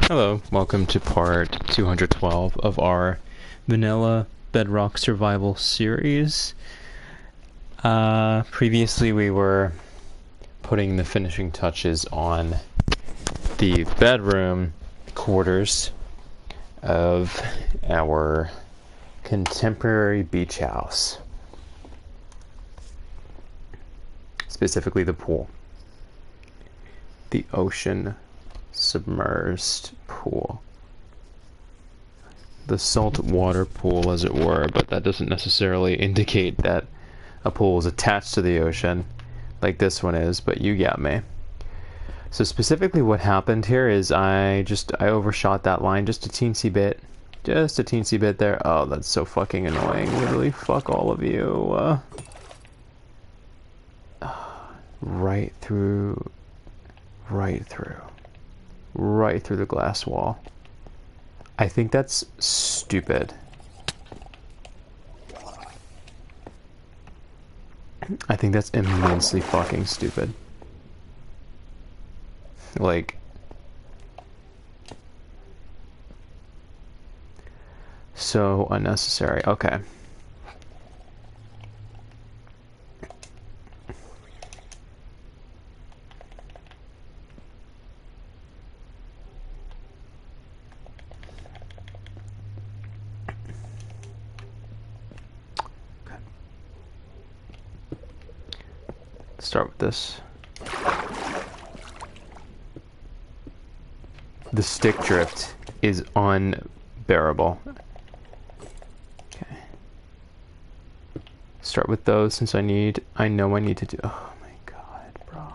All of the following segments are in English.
Hello, welcome to part 212 of our Vanilla Bedrock Survival series. Previously we were putting the finishing touches on the bedroom quarters of our contemporary beach house. Specifically the pool. The ocean submerged pool. The saltwater pool, as it were, but that doesn't necessarily indicate that a pool is attached to the ocean like this one is, but you got me. So specifically what happened here is I overshot that line just a teensy bit. Just a teensy bit there. Oh, that's so fucking annoying. Literally, fuck all of you. Right through the glass wall. I think that's stupid. I think that's immensely fucking stupid. Like, so unnecessary. Okay. Start with this. The stick drift is unbearable. Okay. Start with those since I know I need to do. Oh my god, bro.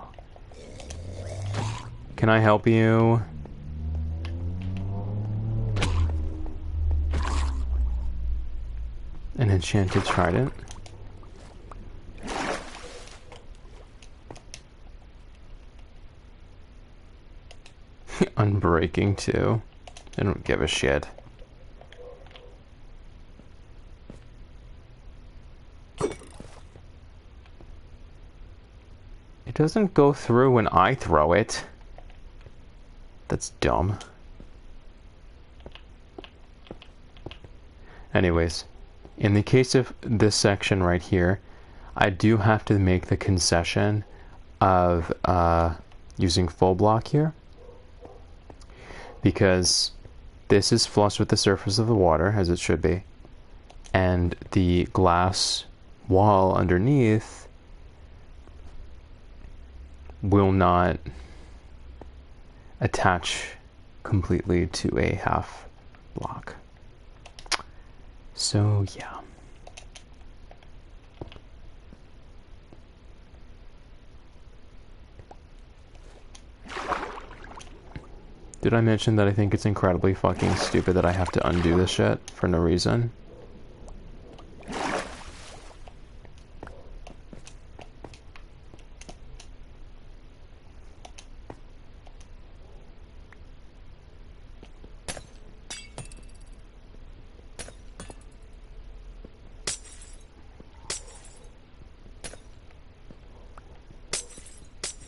Can I help you? An enchanted trident. Unbreaking too. I don't give a shit. It doesn't go through when I throw it. That's dumb. Anyways, in the case of this section right here, I do have to make the concession of using full block here, because this is flush with the surface of the water, as it should be, and the glass wall underneath will not attach completely to a half block. So yeah. Did I mention that I think it's incredibly fucking stupid that I have to undo this shit for no reason?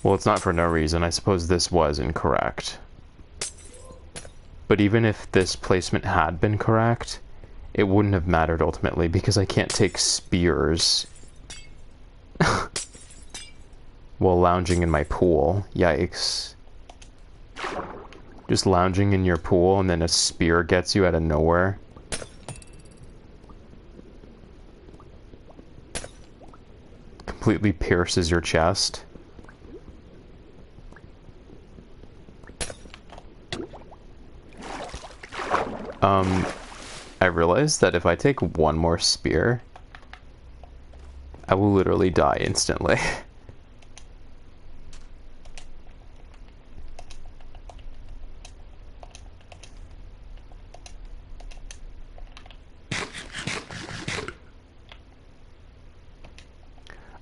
Well, it's not for no reason. I suppose this was incorrect. But even if this placement had been correct, it wouldn't have mattered ultimately, because I can't take spears while lounging in my pool. Yikes. Just lounging in your pool and then a spear gets you out of nowhere. Completely pierces your chest. I realized that if I take one more spear, I will literally die instantly.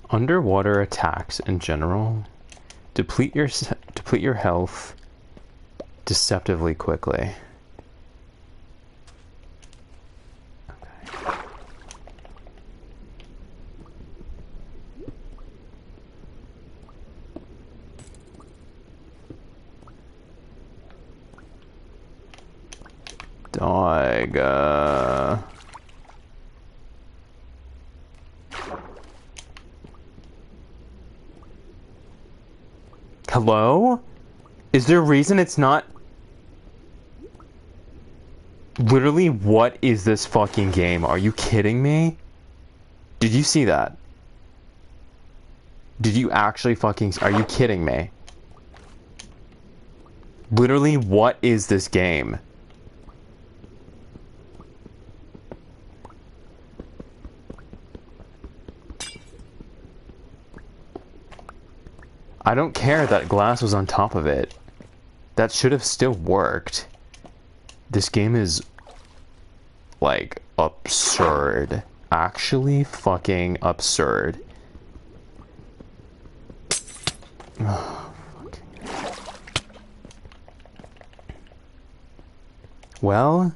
Underwater attacks in general deplete your health deceptively quickly. Dog. Hello? Is there a reason it's not... Literally, what is this fucking game? Are you kidding me? Did you see that? Did you actually fucking... Are you kidding me? Literally, what is this game? I don't care that glass was on top of it. That should have still worked. This game is, like, absurd. Actually fucking absurd. Oh, fucking. Well?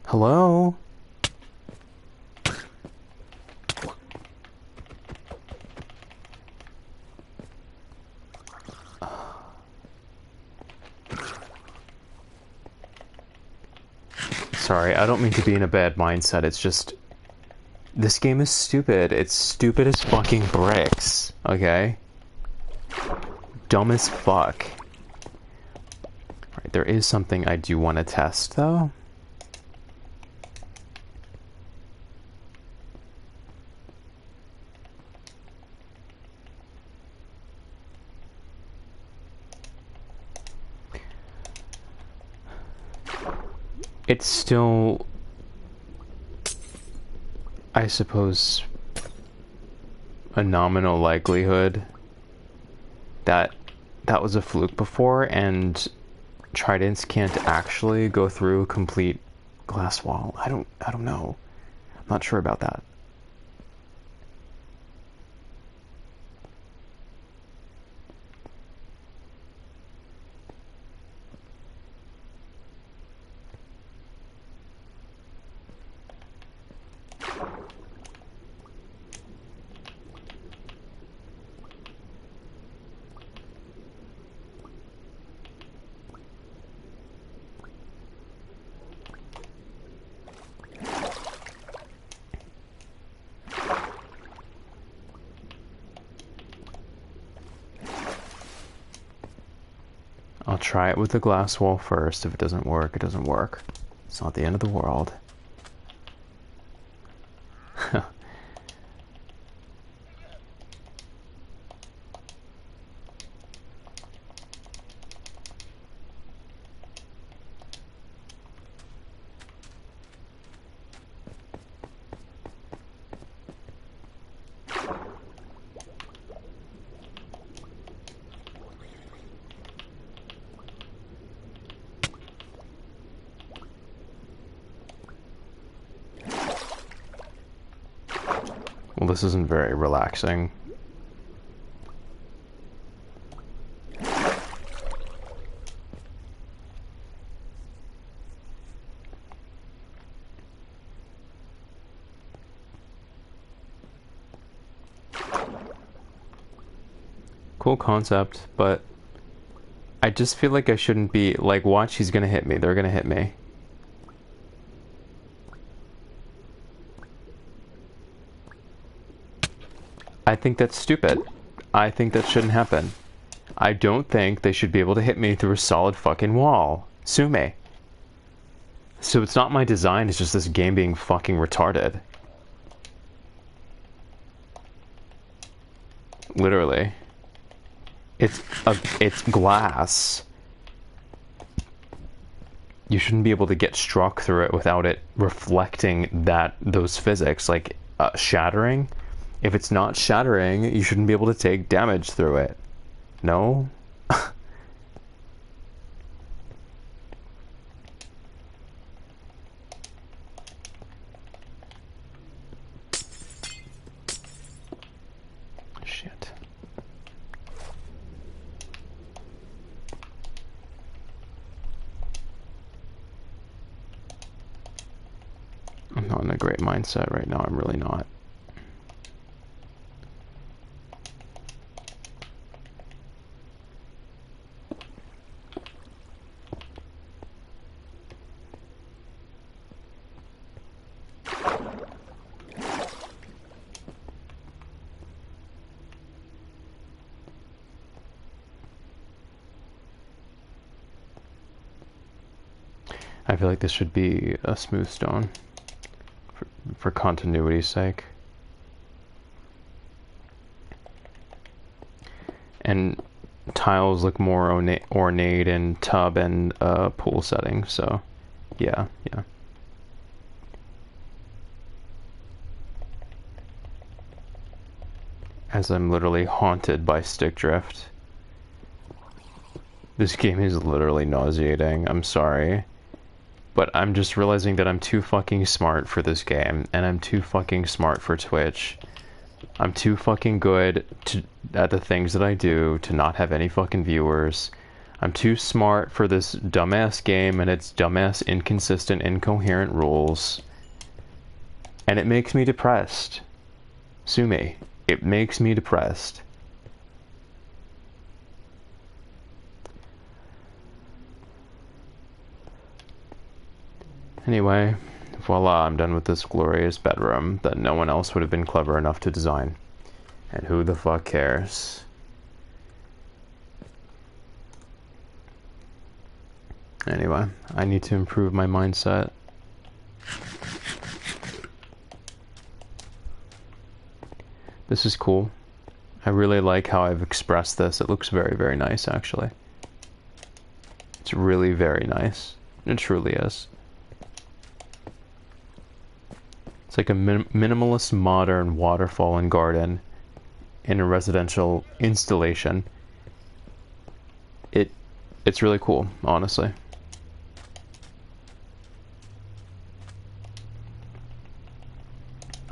Hello? Sorry, I don't mean to be in a bad mindset, it's just... This game is stupid. It's stupid as fucking bricks, okay? Dumb as fuck. Right, there is something I do want to test, though. It's still, I suppose, a nominal likelihood that that was a fluke before, and tridents can't actually go through a complete glass wall. I don't know. I'm not sure about that. I'll try it with the glass wall first. If it doesn't work, it doesn't work. It's not the end of the world. Well, this isn't very relaxing. Cool concept, but I just feel like I shouldn't be, like, watch, he's gonna hit me, they're gonna hit me. I think that's stupid. I think that shouldn't happen. I don't think they should be able to hit me through a solid fucking wall. Sue me. So it's not my design, it's just this game being fucking retarded. Literally. It's glass. You shouldn't be able to get struck through it without it reflecting those physics, like shattering. If it's not shattering, you shouldn't be able to take damage through it. No? Shit. I'm not in a great mindset right now, I'm really not. I feel like this should be a smooth stone for continuity's sake. And tiles look more ornate in tub and pool settings, so yeah. As I'm literally haunted by stick drift. This game is literally nauseating, I'm sorry. But I'm just realizing that I'm too fucking smart for this game, and I'm too fucking smart for Twitch. I'm too fucking good at the things that I do to not have any fucking viewers. I'm too smart for this dumbass game and its dumbass, inconsistent, incoherent rules. And it makes me depressed. Sue me. It makes me depressed. Anyway, voila, I'm done with this glorious bedroom that no one else would have been clever enough to design. And who the fuck cares? Anyway, I need to improve my mindset. This is cool. I really like how I've expressed this. It looks very, very nice, actually. It's really very nice. It truly is. It's like a minimalist, modern waterfall and garden in a residential installation. It's really cool, honestly.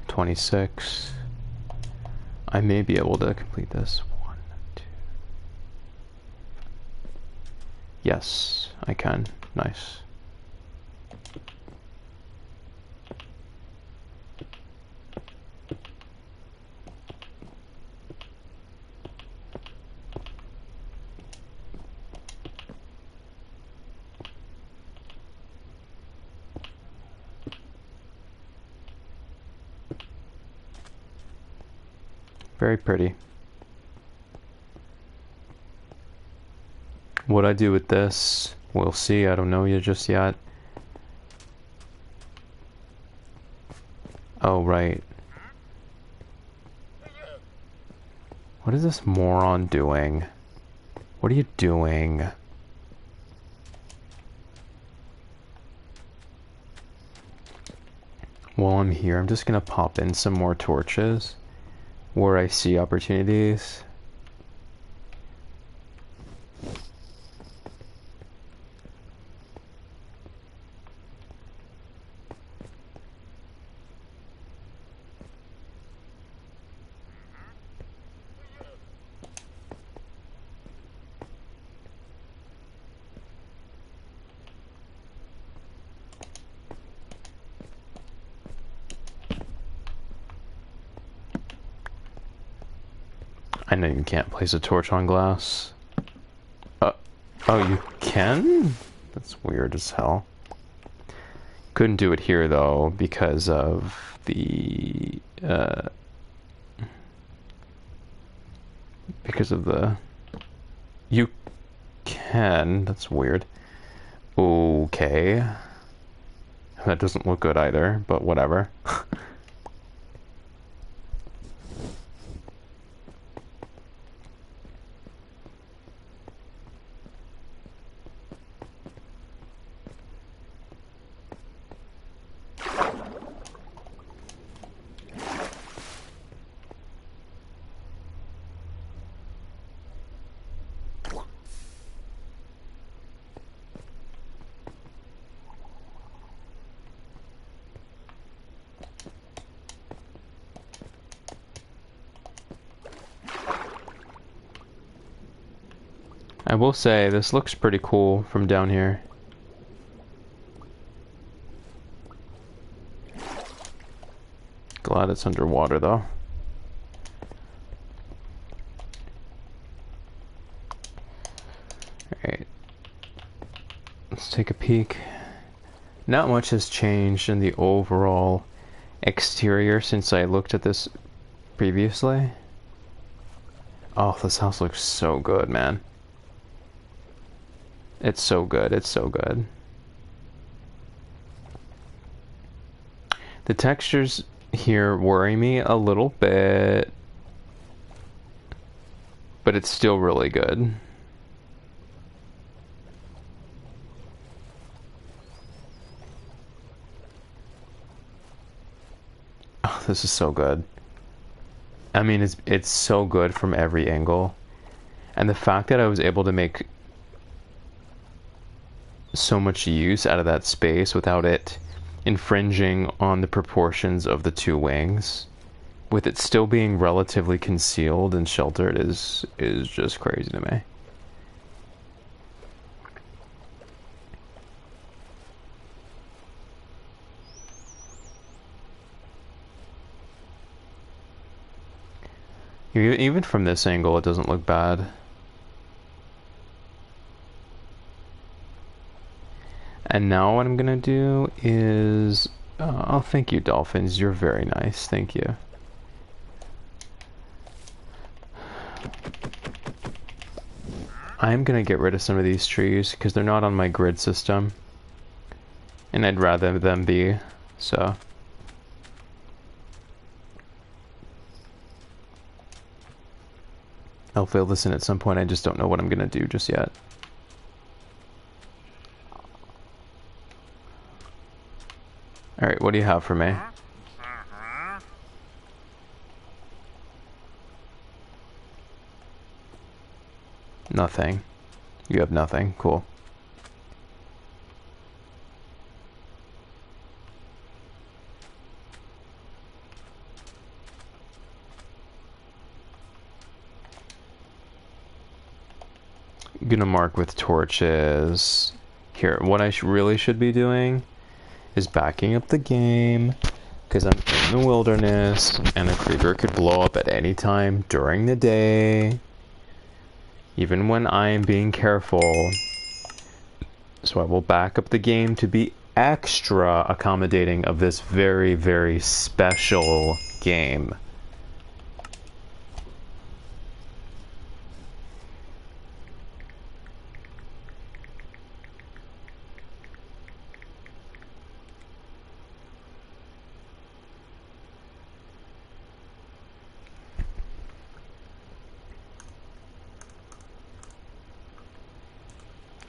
$26. I may be able to complete this. 1, 2. Yes, I can. Nice. Very pretty. What I do with this, we'll see. I don't know you just yet. Oh, right. What is this moron doing? What are you doing? While I'm here, I'm just gonna pop in some more torches where I see opportunities. I know you can't place a torch on glass. Oh, you can? That's weird as hell. Couldn't do it here though because of the you can. That's weird. Okay. That doesn't look good either, but whatever. I will say, this looks pretty cool from down here. Glad it's underwater though. Alright. Let's take a peek. Not much has changed in the overall exterior since I looked at this previously. Oh, this house looks so good, man. It's so good, it's so good. The textures here worry me a little bit, but it's still really good. Oh, this is so good. I mean, it's so good from every angle. And the fact that I was able to make so much use out of that space without it infringing on the proportions of the two wings, with it still being relatively concealed and sheltered, is just crazy to me. Even from this angle, it doesn't look bad. And now what I'm gonna do is... oh, thank you, dolphins. You're very nice. Thank you. I'm gonna get rid of some of these trees because they're not on my grid system. And I'd rather them be, so... I'll fill this in at some point, I just don't know what I'm gonna do just yet. Alright, what do you have for me? Nothing. You have nothing. Cool. I'm gonna mark with torches. Here, what I really should be doing is backing up the game, because I'm in the wilderness, and a creeper could blow up at any time during the day, even when I am being careful. So I will back up the game to be extra accommodating of this very, very special game.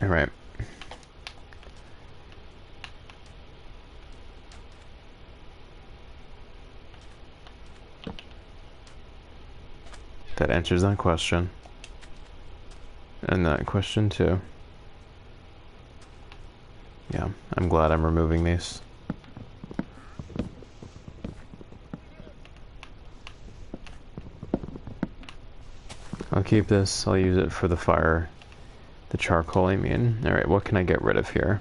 All right. That answers that question. And that question too. Yeah, I'm glad I'm removing these. I'll keep this. I'll use it for the fire. The charcoal, I mean. Alright, what can I get rid of here?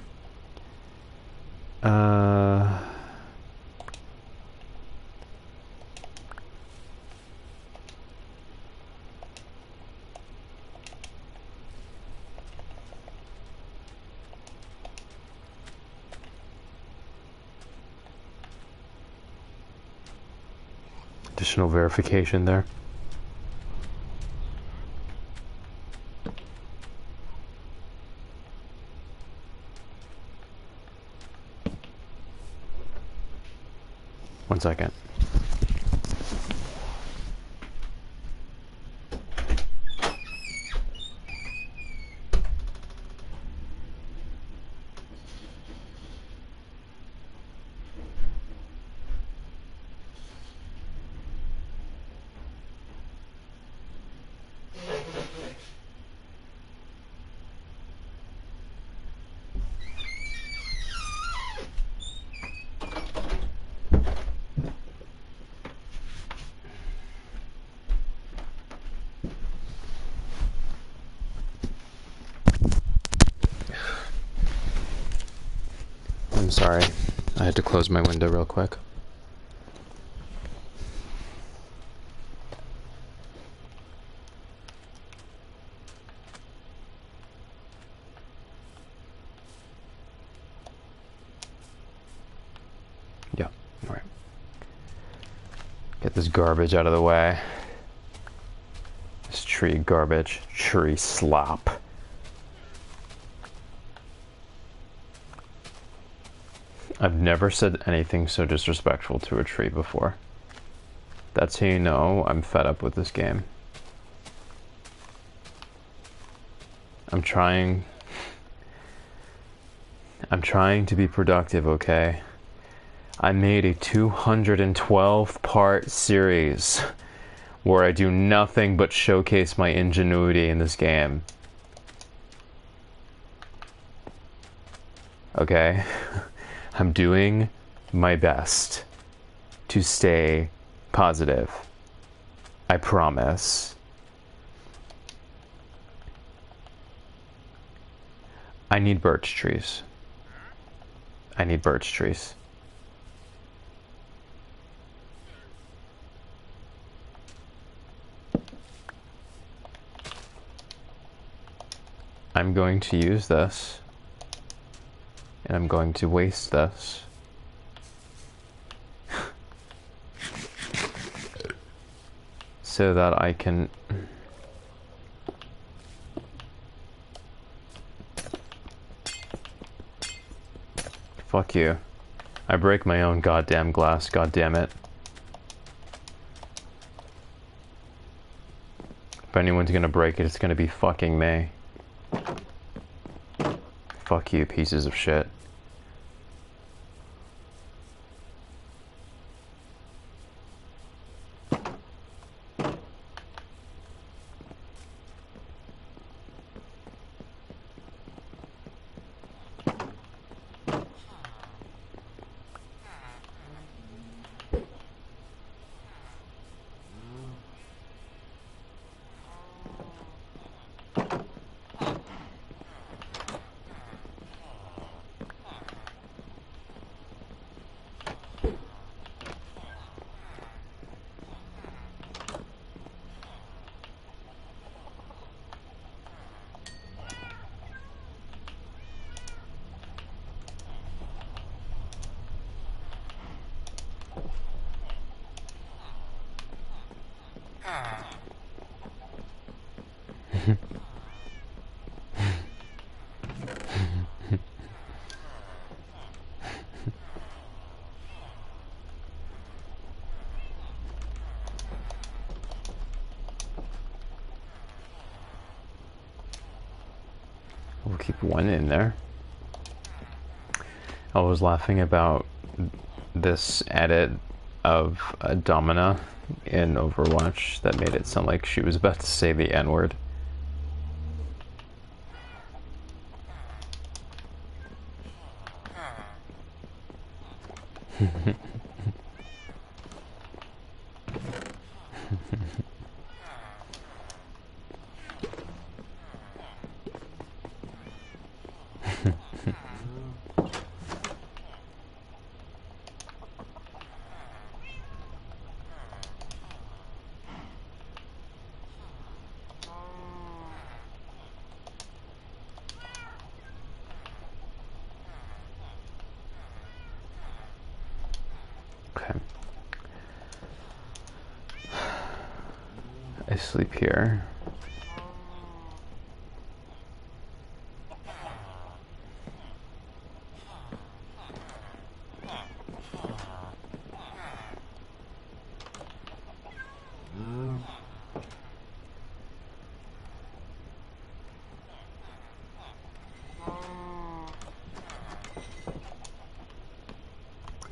Additional verification there. One second. I'm sorry. I had to close my window real quick. Yeah, alright. Get this garbage out of the way. This tree garbage. Tree slop. I've never said anything so disrespectful to a tree before. That's how you know I'm fed up with this game. I'm trying to be productive, okay? I made a 212 part series where I do nothing but showcase my ingenuity in this game. Okay? I'm doing my best to stay positive. I promise. I need birch trees. I need birch trees. I'm going to use this. And I'm going to waste this. So that I can... Fuck you. I break my own goddamn glass, goddammit. If anyone's gonna break it, it's gonna be fucking me. Fuck you, pieces of shit. We'll keep one in there. I was laughing about this edit of Domina in Overwatch that made it sound like she was about to say the N-word. Okay. I sleep here.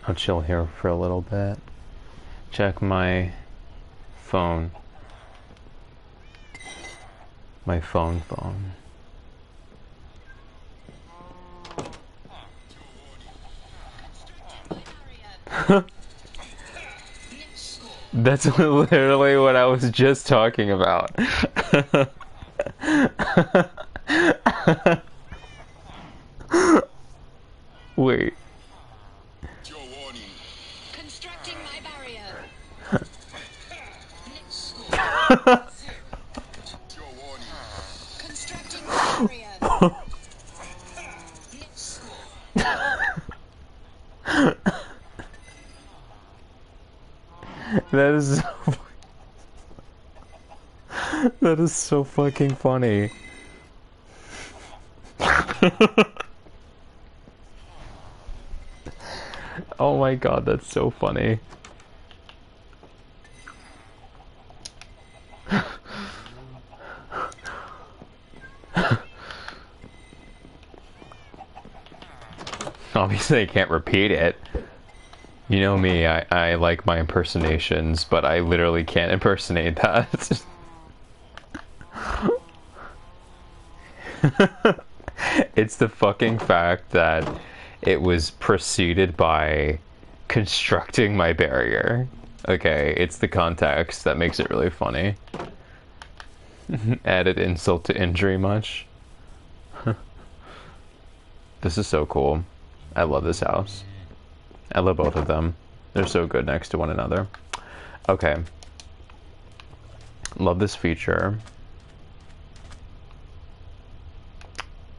I'll chill here for a little bit. Check my phone. My phone. That's literally what I was just talking about. Wait. Constructing my barrier. Constructing my barrier. That is so that is so fucking funny. Oh my god, that's so funny. Obviously, I can't repeat it. You know me, I like my impersonations, but I literally can't impersonate that. It's the fucking fact that it was preceded by constructing my barrier. Okay, it's the context that makes it really funny. Added insult to injury much. This is so cool. I love this house. I love both of them. They're so good next to one another. Okay. Love this feature.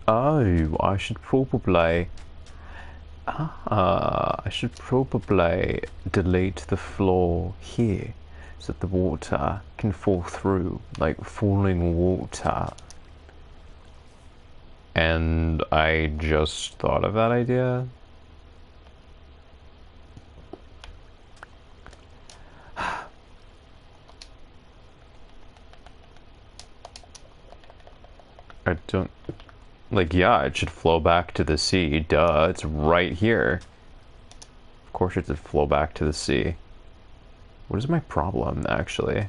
Oh, I should probably delete the floor here so that the water can fall through like falling water. And I just thought of that idea. I don't... Like, yeah, it should flow back to the sea. Duh, it's right here. Of course it should flow back to the sea. What is my problem, actually?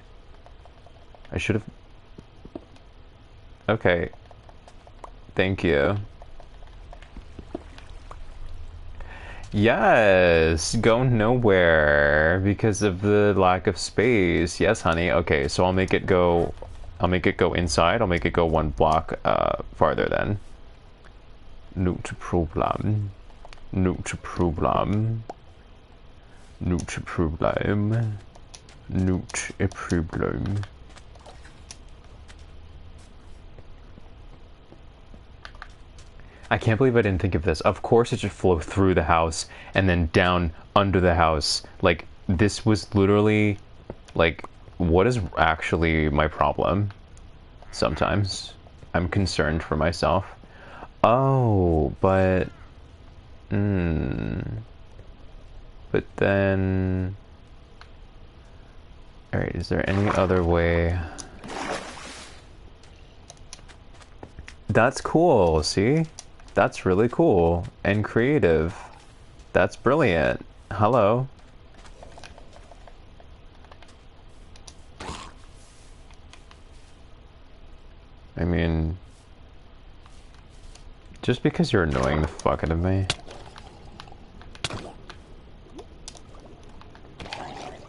I should have... Okay. Thank you. Yes, go nowhere because of the lack of space. Yes, honey. Okay, so I'll make it go inside. I'll make it go one block farther then. Not a problem. Not a problem. Not a problem. Not a problem. I can't believe I didn't think of this. Of course it should flow through the house and then down under the house. Like, this was literally, like, what is actually my problem? Sometimes. I'm concerned for myself. Oh, but... But then... Alright, is there any other way? That's cool, see? That's really cool and creative. That's brilliant. Hello. I mean... Just because you're annoying the fuck out of me.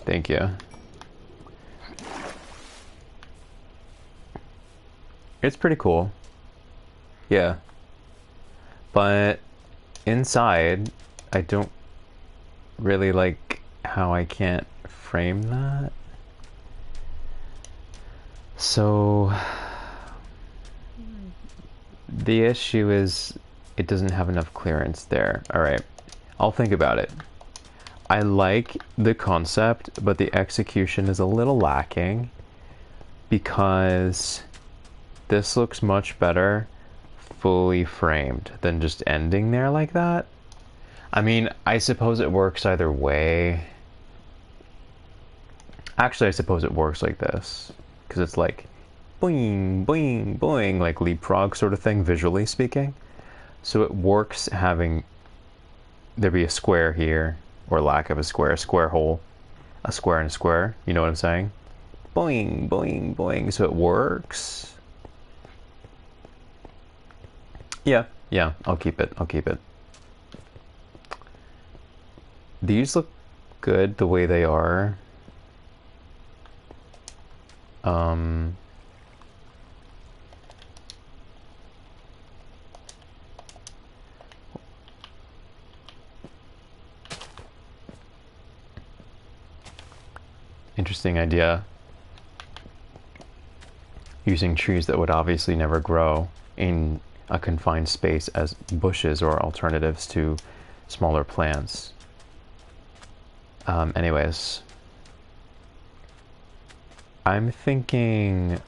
Thank you. It's pretty cool. Yeah. But inside, I don't really like how I can't frame that. So the issue is it doesn't have enough clearance there. All right, I'll think about it. I like the concept, but the execution is a little lacking because this looks much better fully framed than just ending there like that. I mean, I suppose it works either way. Actually, I suppose it works like this because it's like boing, boing, boing, like leapfrog sort of thing, visually speaking. So it works having there be a square here, or lack of a square hole, a square and a square, you know what I'm saying? Boing, boing, boing, so it works. Yeah, I'll keep it. These look good the way they are. Interesting idea. Using trees that would obviously never grow in a confined space as bushes or alternatives to smaller plants. Anyways, I'm thinking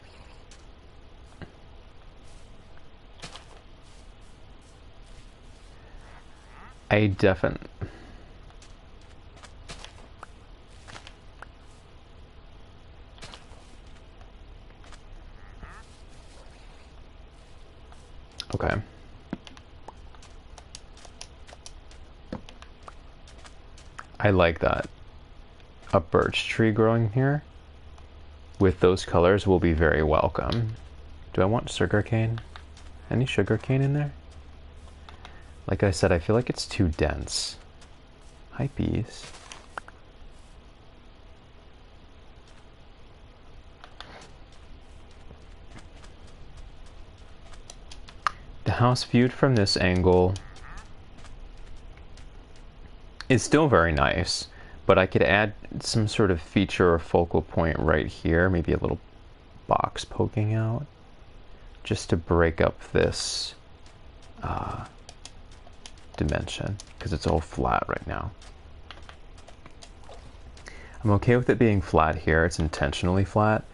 I definitely Okay. I like that. A birch tree growing here with those colors will be very welcome. Do I want sugarcane? Any sugarcane in there? Like I said, I feel like it's too dense. Hi, bees. The house viewed from this angle is still very nice, but I could add some sort of feature or focal point right here, maybe a little box poking out, just to break up this dimension, because it's all flat right now. I'm okay with it being flat here. It's intentionally flat.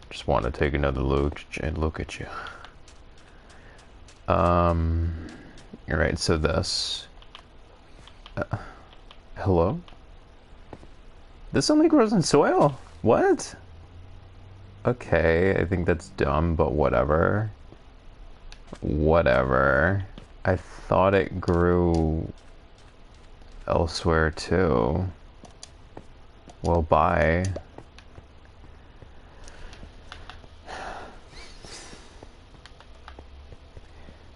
Just want to take another look at you. Alright, so this. Hello? This only grows in soil? What? Okay, I think that's dumb, but whatever. Whatever. I thought it grew elsewhere too. Well, bye.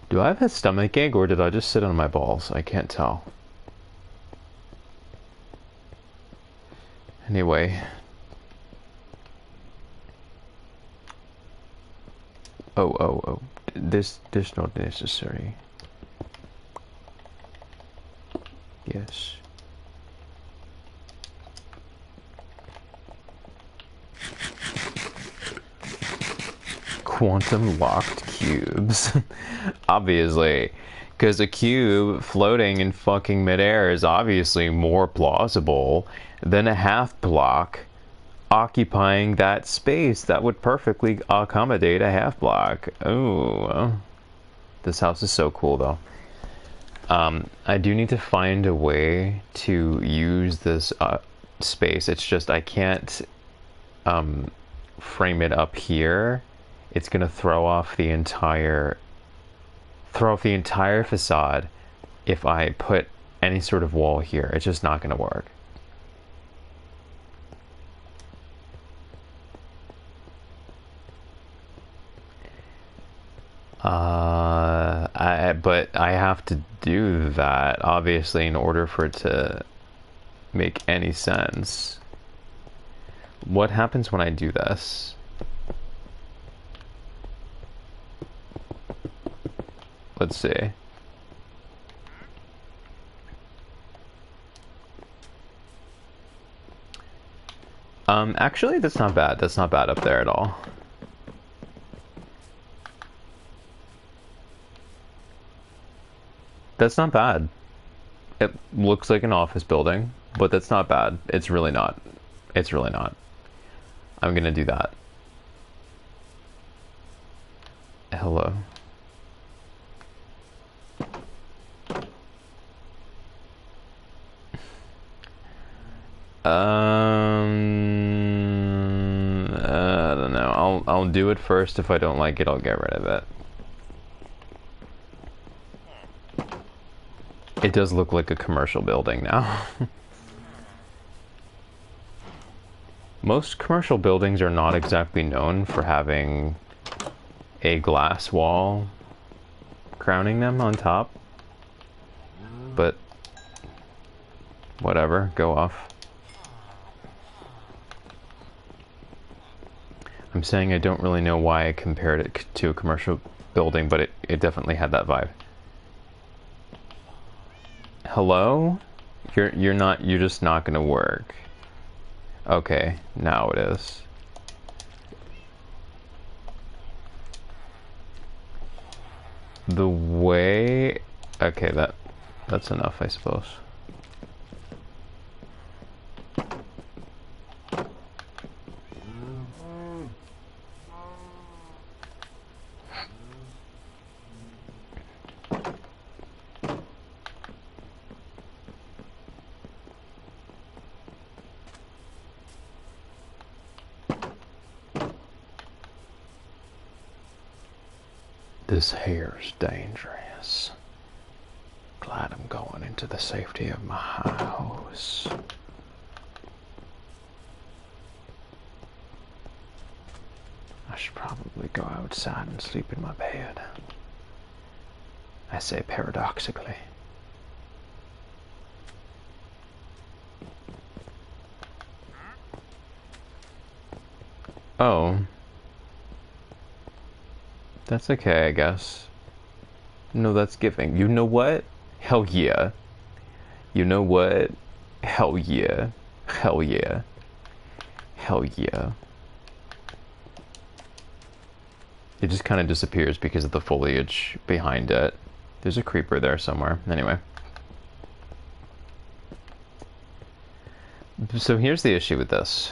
Do I have a stomach ache or did I just sit on my balls? I can't tell. Anyway. Oh. This not necessary. Yes. Quantum locked cubes. Obviously. Because a cube floating in fucking midair is obviously more plausible than a half block occupying that space. That would perfectly accommodate a half block. Oh. This house is so cool though. I do need to find a way to use this space. It's just I can't frame it up here. It's gonna throw off the entire facade if I put any sort of wall here. It's just not gonna work. But I have to do that, obviously, in order for it to make any sense. What happens when I do this? Let's see. Actually, that's not bad. That's not bad up there at all. That's not bad. It looks like an office building, but that's not bad. It's really not. It's really not. I'm gonna do that. Hello. I don't know. I'll do it first. If I don't like it, I'll get rid of it. It does look like a commercial building now. Most commercial buildings are not exactly known for having a glass wall crowning them on top. But whatever, go off. I'm saying I don't really know why I compared it to a commercial building, but it definitely had that vibe. Hello? You're just not gonna work. Okay, now it is. The way... Okay, that's enough, I suppose. This here's dangerous. Glad I'm going into the safety of my house. I should probably go outside and sleep in my bed. I say paradoxically. Oh. That's okay, I guess. No, that's giving. You know what? Hell yeah. You know what? Hell yeah. Hell yeah. Hell yeah. It just kind of disappears because of the foliage behind it. There's a creeper there somewhere. Anyway. So here's the issue with this.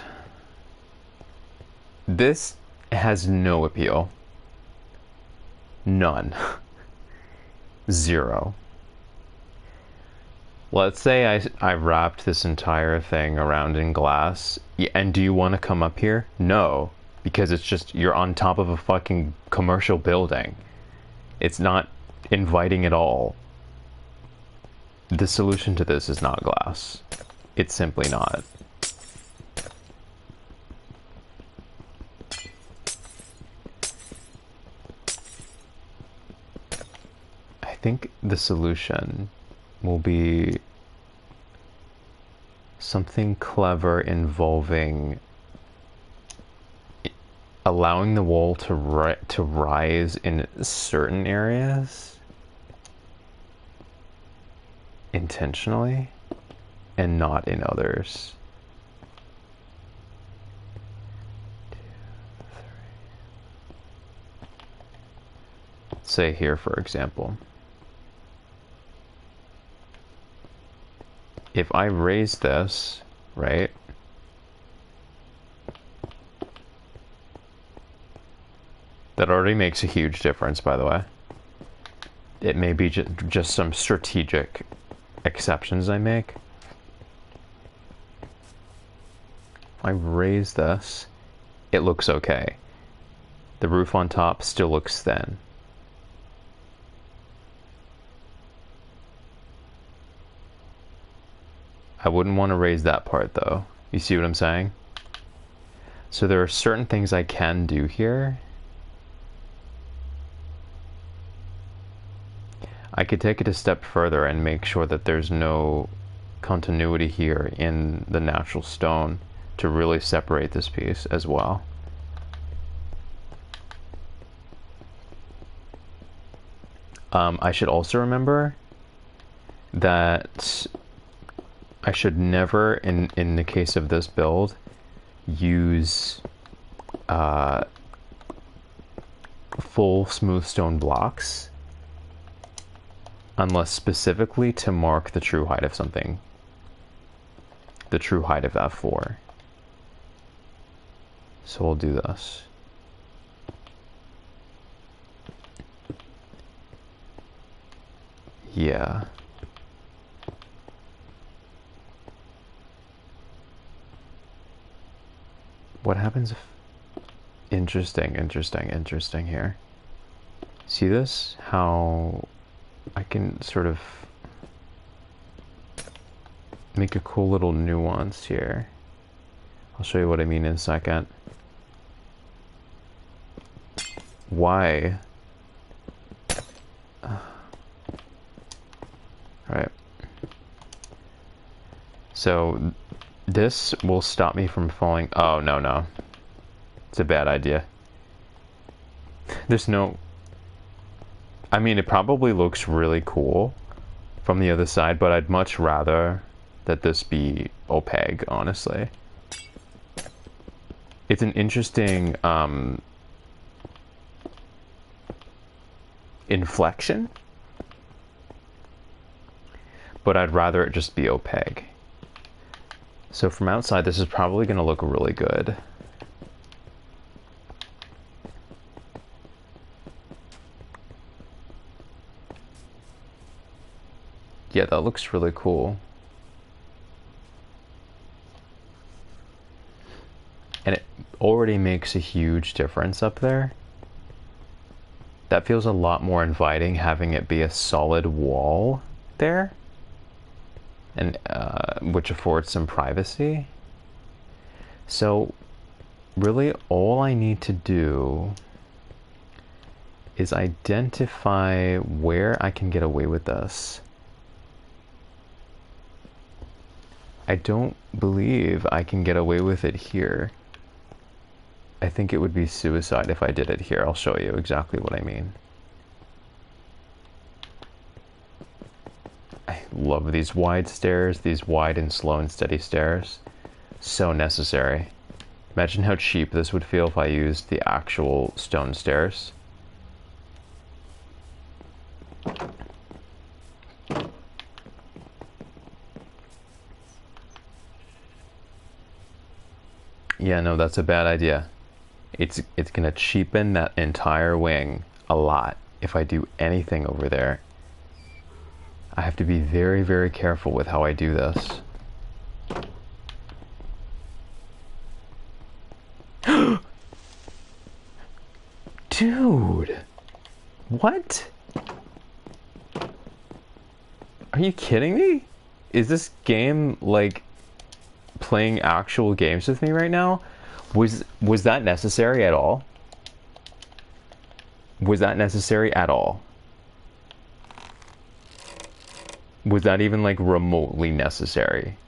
This has no appeal. None. Zero. Let's say I wrapped this entire thing around in glass, and do you want to come up here? No, because it's just, you're on top of a fucking commercial building. It's not inviting at all. The solution to this is not glass. It's simply not. I think the solution will be something clever involving allowing the wall to rise in certain areas intentionally and not in others. 2, 3. Say here, for example. If I raise this, right? That already makes a huge difference, by the way. It may be just some strategic exceptions I make. If I raise this, it looks okay. The roof on top still looks thin. I wouldn't want to raise that part though. You see what I'm saying? So there are certain things I can do here. I could take it a step further and make sure that there's no continuity here in the natural stone to really separate this piece as well. I should also remember that I should never, in the case of this build, use full smooth stone blocks unless specifically to mark the true height of something. The true height of that floor. So we'll do this. Yeah. What happens if... Interesting here. See this? How I can sort of make a cool little nuance here. I'll show you what I mean in a second. Why? Alright. So this will stop me from falling. Oh, no. It's a bad idea. There's no... I mean, it probably looks really cool from the other side, but I'd much rather that this be opaque, honestly. It's an interesting inflection, but I'd rather it just be opaque. So from outside, this is probably going to look really good. Yeah, that looks really cool. And it already makes a huge difference up there. That feels a lot more inviting, having it be a solid wall there, and which affords some privacy. So really all I need to do is identify where I can get away with this. I don't believe I can get away with it here. I think it would be suicide if I did it here. I'll show you exactly what I mean. I love these wide stairs, these wide and slow and steady stairs. So necessary. Imagine how cheap this would feel if I used the actual stone stairs. Yeah, no, that's a bad idea. It's gonna cheapen that entire wing a lot if I do anything over there. I have to be very, very careful with how I do this. Dude! What? Are you kidding me? Is this game like playing actual games with me right now? Was that necessary at all? Was that necessary at all? Was that even like remotely necessary?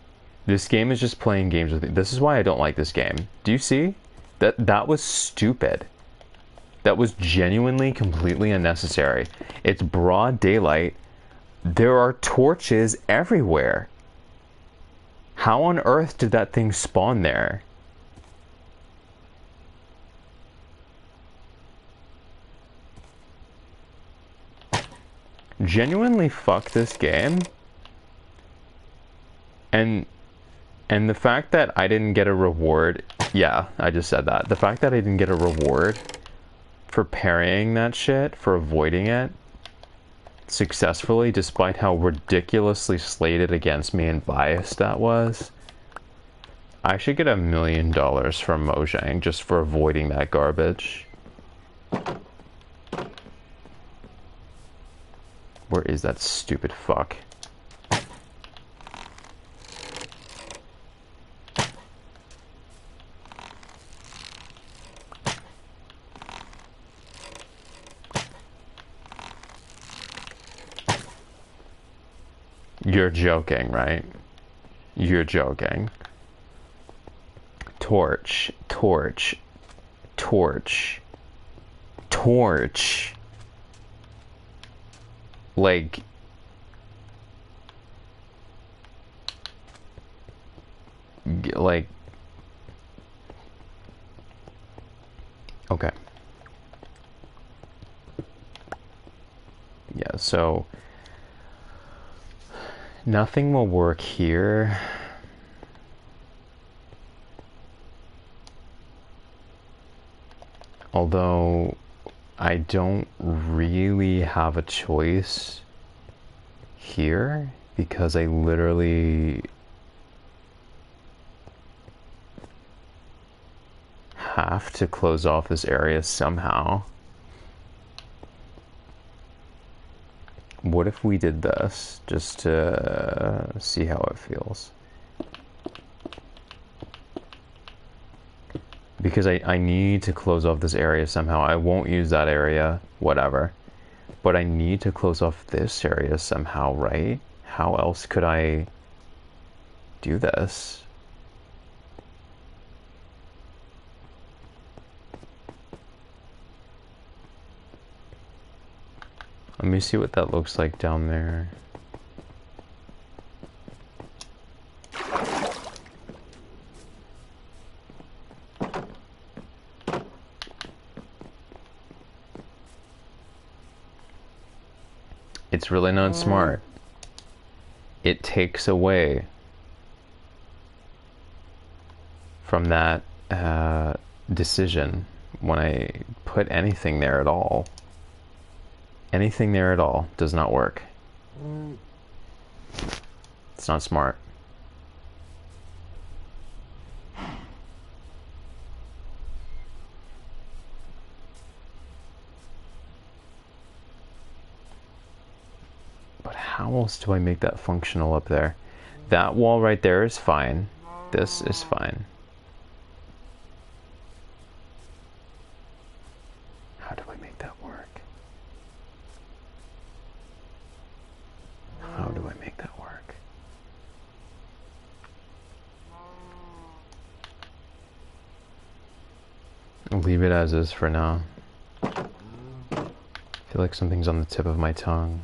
This game is just playing games with me. This is why I don't like this game. Do you see? That was stupid. That was genuinely completely unnecessary. It's broad daylight. There are torches everywhere. How on earth did that thing spawn there? Genuinely fuck this game. And the fact that I didn't get a reward, yeah, I just said that. The fact that I didn't get a reward for parrying that shit, for avoiding it successfully, despite how ridiculously slated against me and biased that was. I should get $1 million from Mojang just for avoiding that garbage. Where is that stupid fuck? You're joking, right? You're joking. Torch, torch, torch, torch. Like, okay. Yeah, so nothing will work here. Although I don't really have a choice here because I literally have to close off this area somehow. What if we did this just to see how it feels? Because I need to close off this area somehow. I won't use that area, whatever. But I need to close off this area somehow, right? How else could I do this? Let me see what that looks like down there. It's really not smart. It takes away from that decision when I put anything there at all. Anything there at all does not work. It's not smart. how else do I make that functional up there? That wall right there is fine. This is fine. How do I make that work? How do I make that work? I'll leave it as is for now. I feel like something's on the tip of my tongue.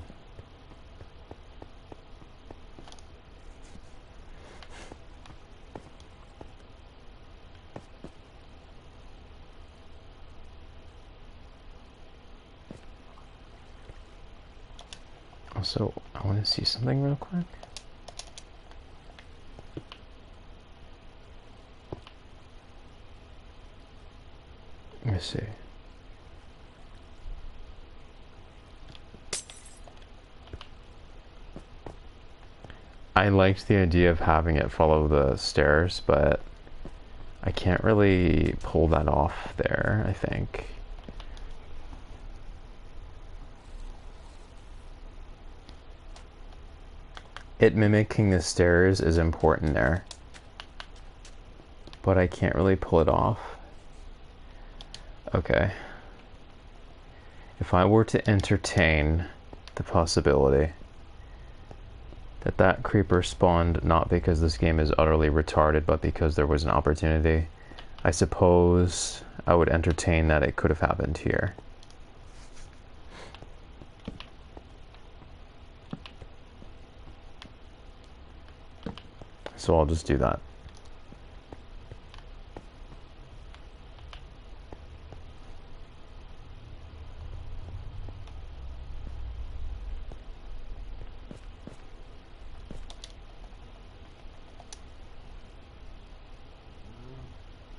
Also, I want to see something real quick. Let me see. I liked the idea of having it follow the stairs, but I can't really pull that off there, I think. It mimicking the stairs is important there, but I can't really pull it off. Okay. If I were to entertain the possibility that that creeper spawned not because this game is utterly retarded, but because there was an opportunity, I suppose I would entertain that it could have happened here. So I'll just do that.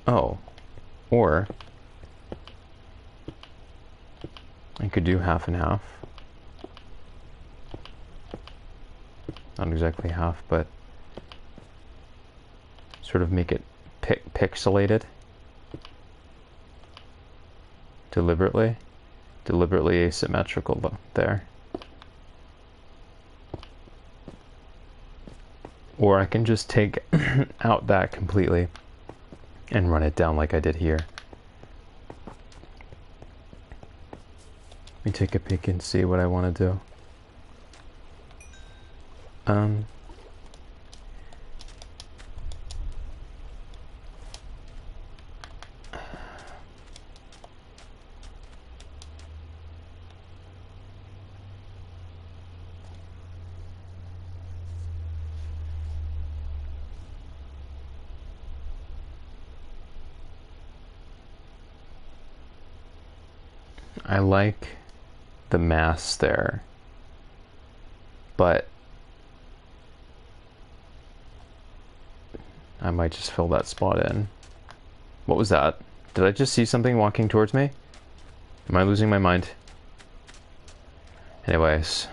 Oh, or I could do half and half. Not exactly half, but sort of make it pixelated. Deliberately asymmetrical there. Or I can just take out that completely and run it down like I did here. Let me take a peek and see what I want to do. I like the mass there, but I might just fill that spot in. What was that? Did I just see something walking towards me? Am I losing my mind? Anyways,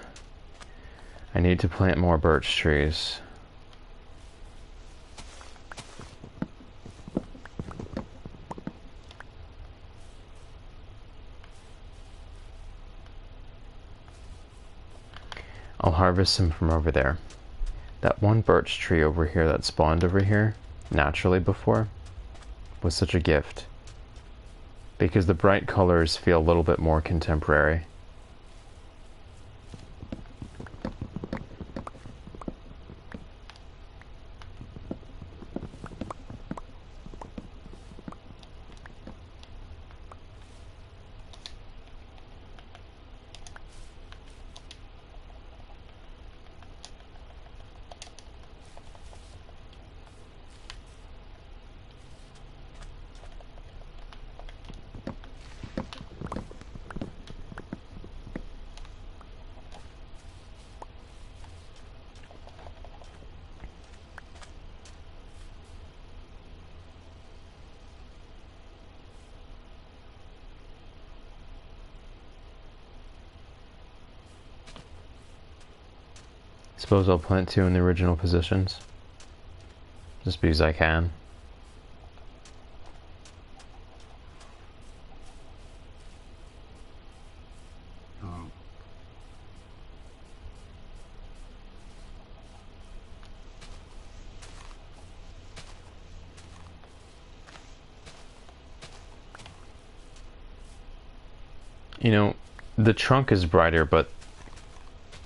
I need to plant more birch trees. I'll harvest some from over there. That one birch tree over here that spawned over here naturally before was such a gift, because the bright colors feel a little bit more contemporary. Suppose I'll plant two in the original positions, just because I can. You know, the trunk is brighter, but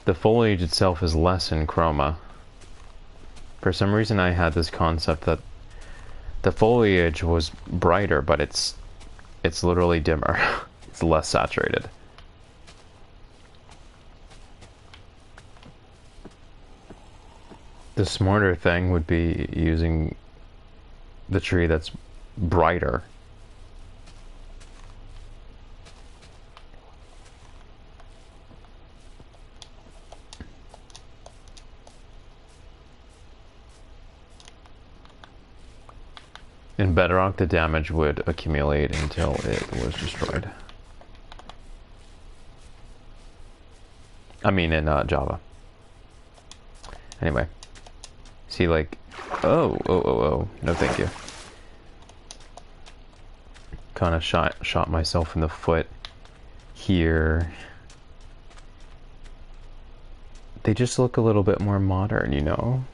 the foliage itself is less in chroma. For some reason I had this concept that the foliage was brighter, but it's literally dimmer. It's less saturated. The smarter thing would be using the tree that's brighter. In Bedrock, the damage would accumulate until it was destroyed. I mean, in Java. Anyway. See, like... Oh. No, thank you. Kind of shot myself in the foot here. They just look a little bit more modern, you know?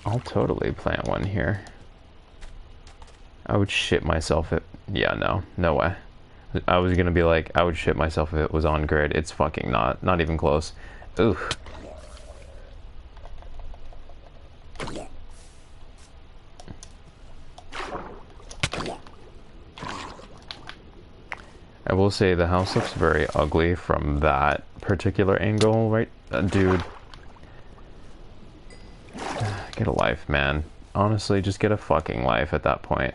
I'll totally plant one here. I would shit myself if... Yeah, no way. I was gonna be like, I would shit myself if it was on grid. It's fucking not even close. Ooh. I will say the house looks very ugly from that particular angle, right? Dude. Get a life, man. Honestly, just get a fucking life at that point.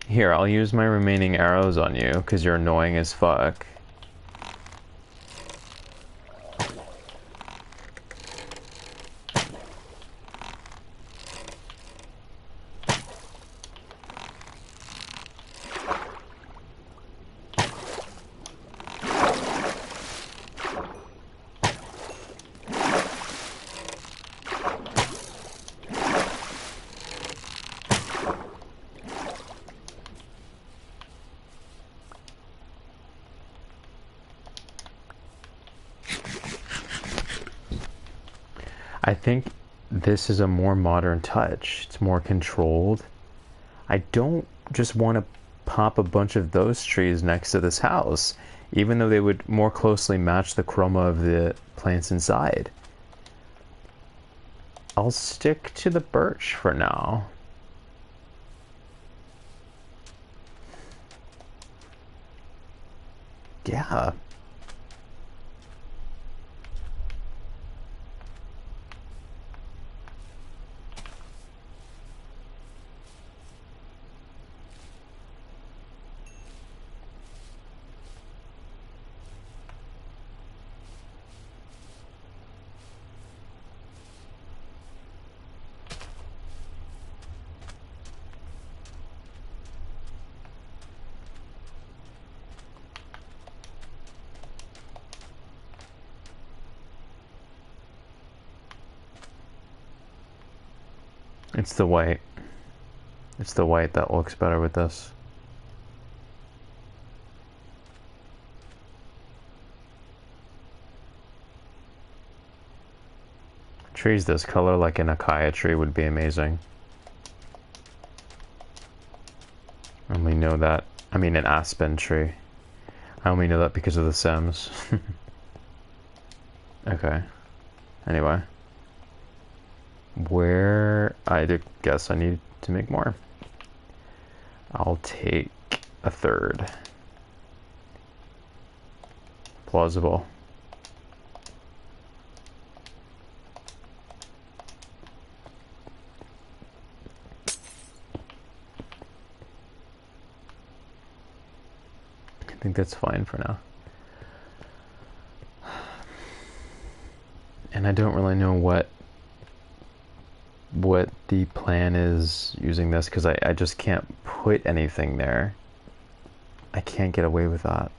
Here, I'll use my remaining arrows on you, because you're annoying as fuck. I think this is a more modern touch. It's more controlled. I don't just want to pop a bunch of those trees next to this house, even though they would more closely match the chroma of the plants inside. I'll stick to the birch for now. Yeah. It's the white. It's the white that looks better with this. Trees this color, like an acai tree, would be amazing. I only know that. I mean, an aspen tree. I only know that because of the Sims. Okay. Anyway. Where... I guess I need to make more. I'll take a third. Plausible. I think that's fine for now. And I don't really know what the plan is using this, because I just can't put anything there. I can't get away with that.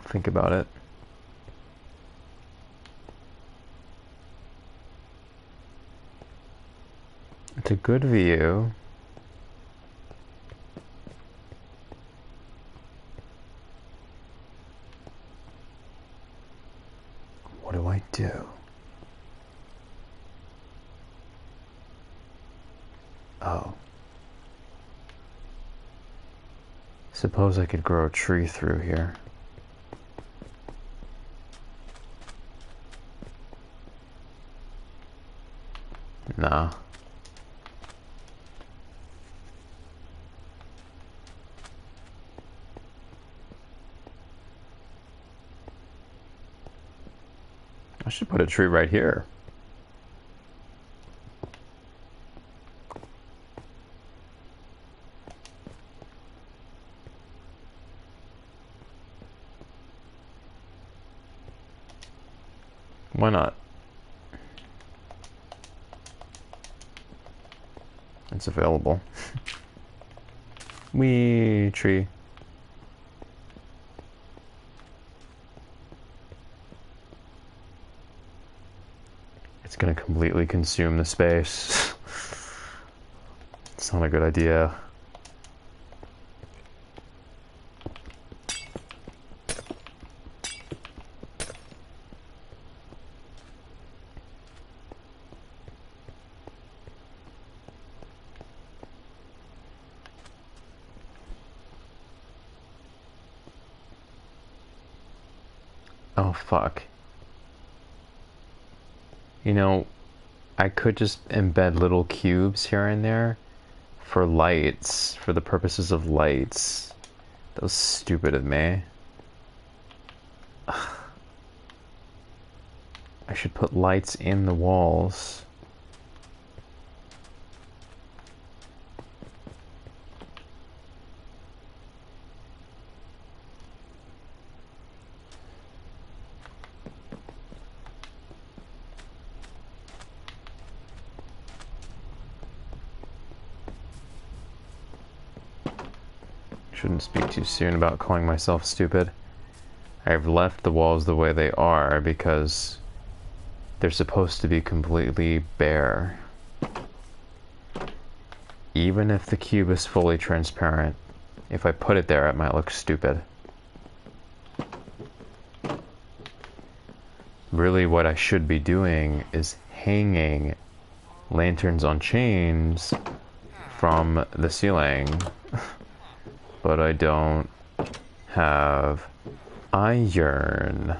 think about it. It's a good view. What do I do? Oh. Suppose I could grow a tree through here. Nah. I should put a tree right here. Why not? It's available. Wee tree. It's gonna completely consume the space. It's not a good idea. Oh, fuck. You know, I could just embed little cubes here and there for lights, for the purposes of lights. That was stupid of me. Ugh. I should put lights in the walls. Shouldn't speak too soon about calling myself stupid. I've left the walls the way they are because they're supposed to be completely bare. Even if the cube is fully transparent, if I put it there, it might look stupid. Really, what I should be doing is hanging lanterns on chains from the ceiling. But I don't have iron.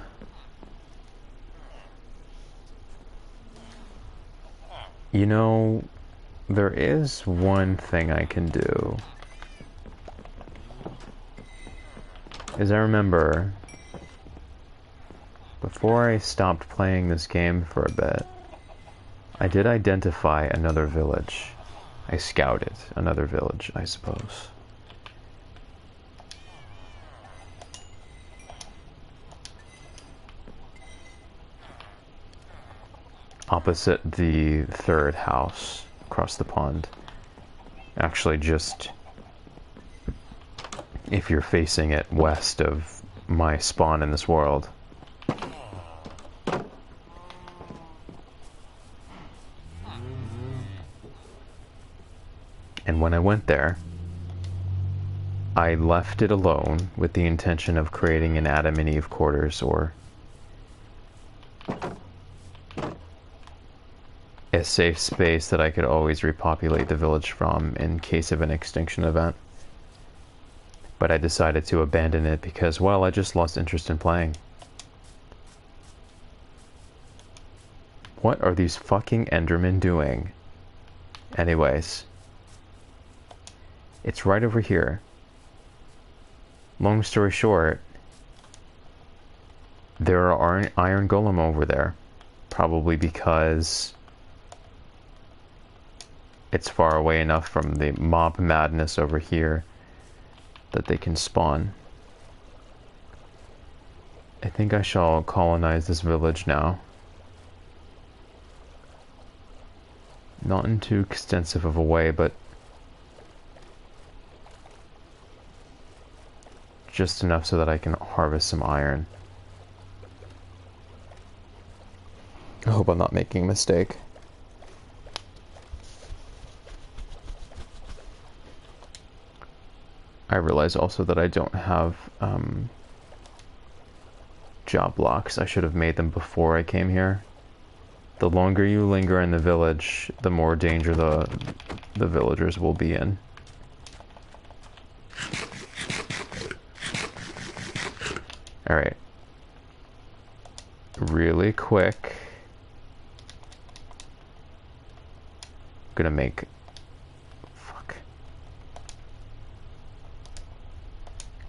You know, there is one thing I can do. As I remember, before I stopped playing this game for a bit, I did identify another village. I scouted another village, I suppose. Opposite the third house across the pond. Actually, just if you're facing it west of my spawn in this world. And when I went there, I left it alone with the intention of creating an Adam and Eve quarters, or a safe space that I could always repopulate the village from in case of an extinction event. But I decided to abandon it because, well, I just lost interest in playing. What are these fucking Endermen doing? Anyways, it's right over here. Long story short, there are iron golem over there. Probably because it's far away enough from the mob madness over here that they can spawn. I think I shall colonize this village now. Not in too extensive of a way, but just enough so that I can harvest some iron. I hope I'm not making a mistake. I realize also that I don't have job blocks. I should have made them before I came here. The longer you linger in the village, the more danger the villagers will be in. Alright. Really quick. I'm gonna make... Fuck.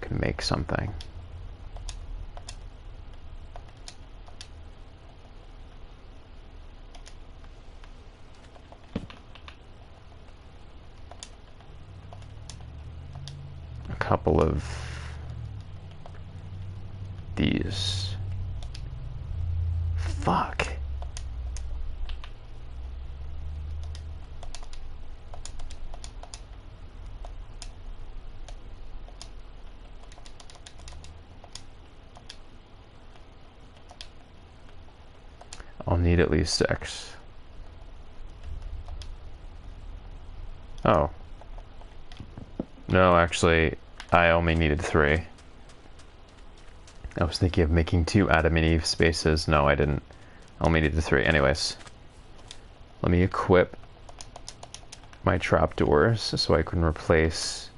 Can make something. A couple of these. Fuck. I'll need at least 6. Oh. No, actually, I only needed 3. I was thinking of making 2 Adam and Eve spaces. No, I didn't. I only needed 3. Anyways. Let me equip my trapdoors so I can replace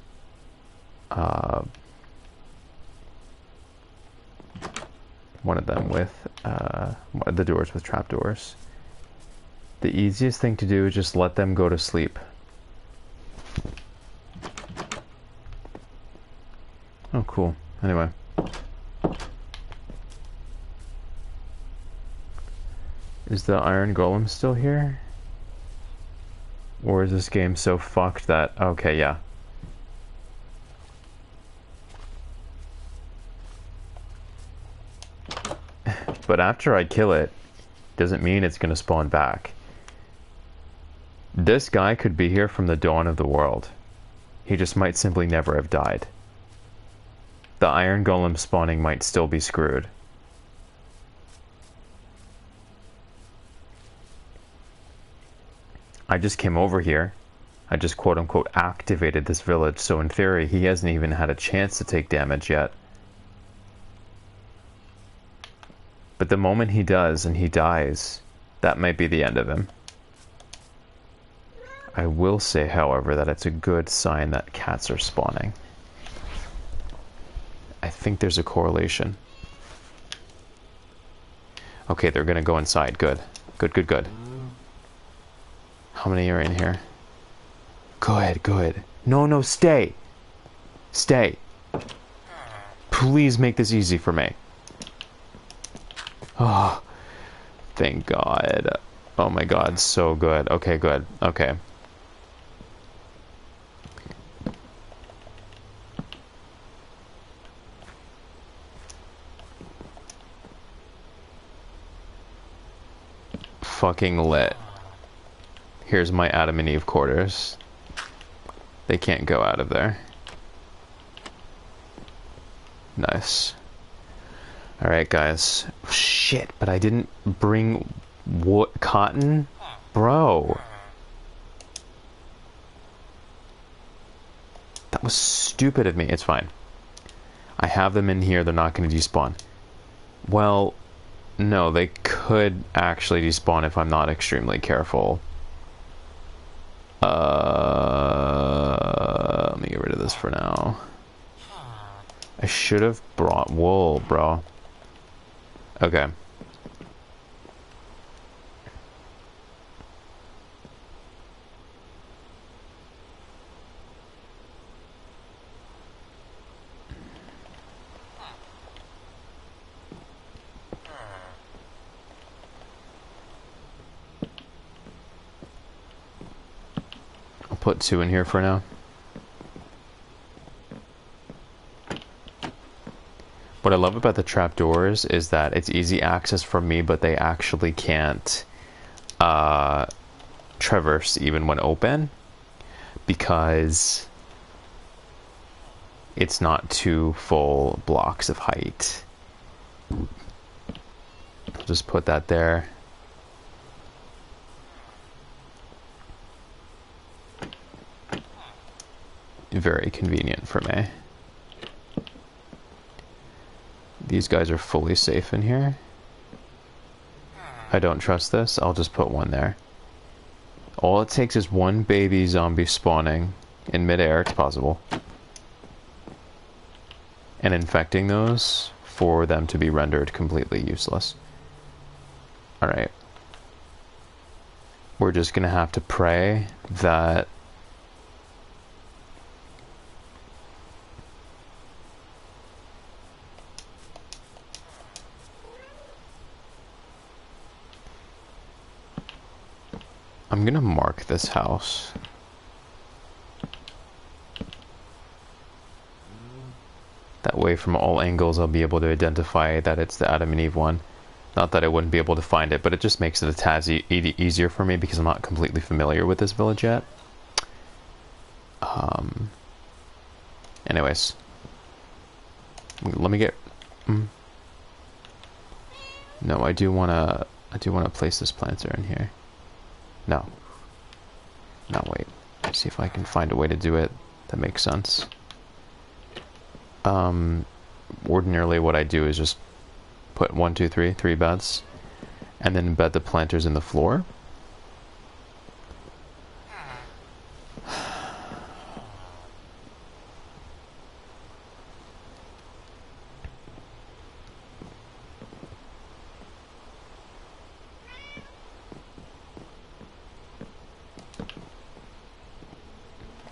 one of them with the doors with trapdoors. The easiest thing to do is just let them go to sleep. Oh, cool. Anyway. Is the iron golem still here? Or is this game so fucked that... Okay, yeah. But after I kill it, doesn't mean it's gonna spawn back. This guy could be here from the dawn of the world. He just might simply never have died. The iron golem spawning might still be screwed. I just came over here. I just quote-unquote activated this village, so in theory, he hasn't even had a chance to take damage yet. But the moment he does and he dies, that might be the end of him. I will say, however, that it's a good sign that cats are spawning. I think there's a correlation. Okay, they're gonna go inside. Good. Good, good, good. How many are in here? Good, good. No, no, stay! Stay! Please make this easy for me. Oh, thank God. Oh my God, so good. Okay, good. Okay. Fucking lit. Here's my Adam and Eve quarters. They can't go out of there. Nice. Alright, guys. Shit, but I didn't bring wood, cotton? Bro. That was stupid of me. It's fine. I have them in here. They're not going to despawn. Well, no, they could actually despawn if I'm not extremely careful. Let me get rid of this for now. I should have brought wool, bro. Okay. I'll put 2 in here for now. What I love about the trapdoors is that it's easy access for me, but they actually can't traverse even when open, because it's not two full blocks of height. I'll just put that there. Very convenient for me. These guys are fully safe in here. I don't trust this. I'll just put one there. All it takes is one baby zombie spawning in midair, it's possible, and infecting those for them to be rendered completely useless. Alright. We're just gonna have to pray that I'm gonna mark this house. That way from all angles I'll be able to identify that it's the Adam and Eve one. Not that I wouldn't be able to find it, but it just makes it a tad easier for me because I'm not completely familiar with this village yet. Anyways. Let me get... No, I do wanna place this planter in here. No. No, wait. Let's see if I can find a way to do it that makes sense. Ordinarily what I do is just put 1, 2, 3, 3 beds, and then embed the planters in the floor.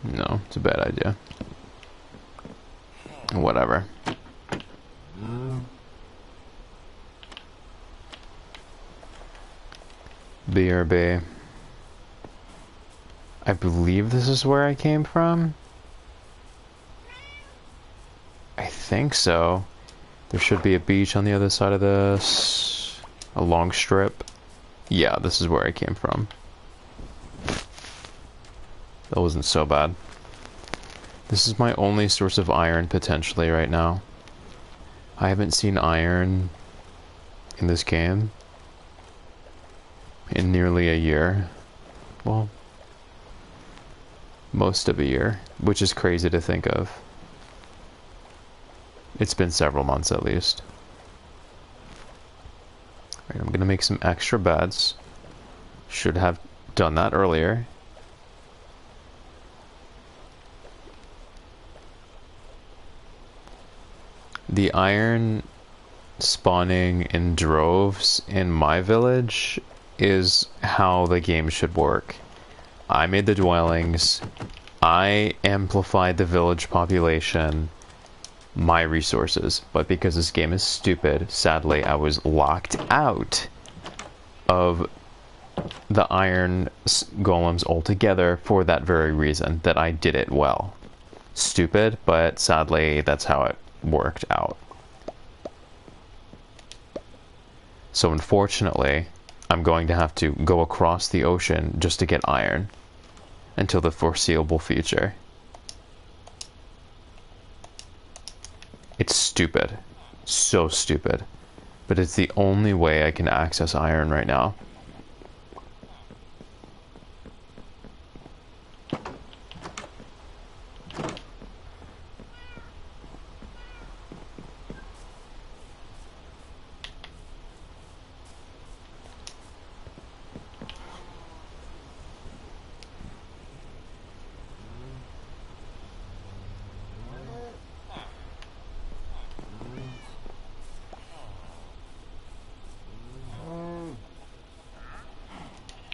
No, it's a bad idea. Whatever. BRB. I believe this is where I came from. I think so. There should be a beach on the other side of this. A long strip. Yeah, this is where I came from. That wasn't so bad. This is my only source of iron potentially right now. I haven't seen iron in this game in nearly a year. Well, most of a year, which is crazy to think of. It's been several months at least. Alright, I'm gonna make some extra beds. Should have done that earlier. The iron spawning in droves in my village is how the game should work. I made the dwellings, I amplified the village population, my resources, but because this game is stupid, sadly I was locked out of the iron golems altogether for that very reason, that I did it well. Stupid, but sadly that's how it worked out. So unfortunately, I'm going to have to go across the ocean just to get iron until the foreseeable future. It's stupid. So stupid. But it's the only way I can access iron right now.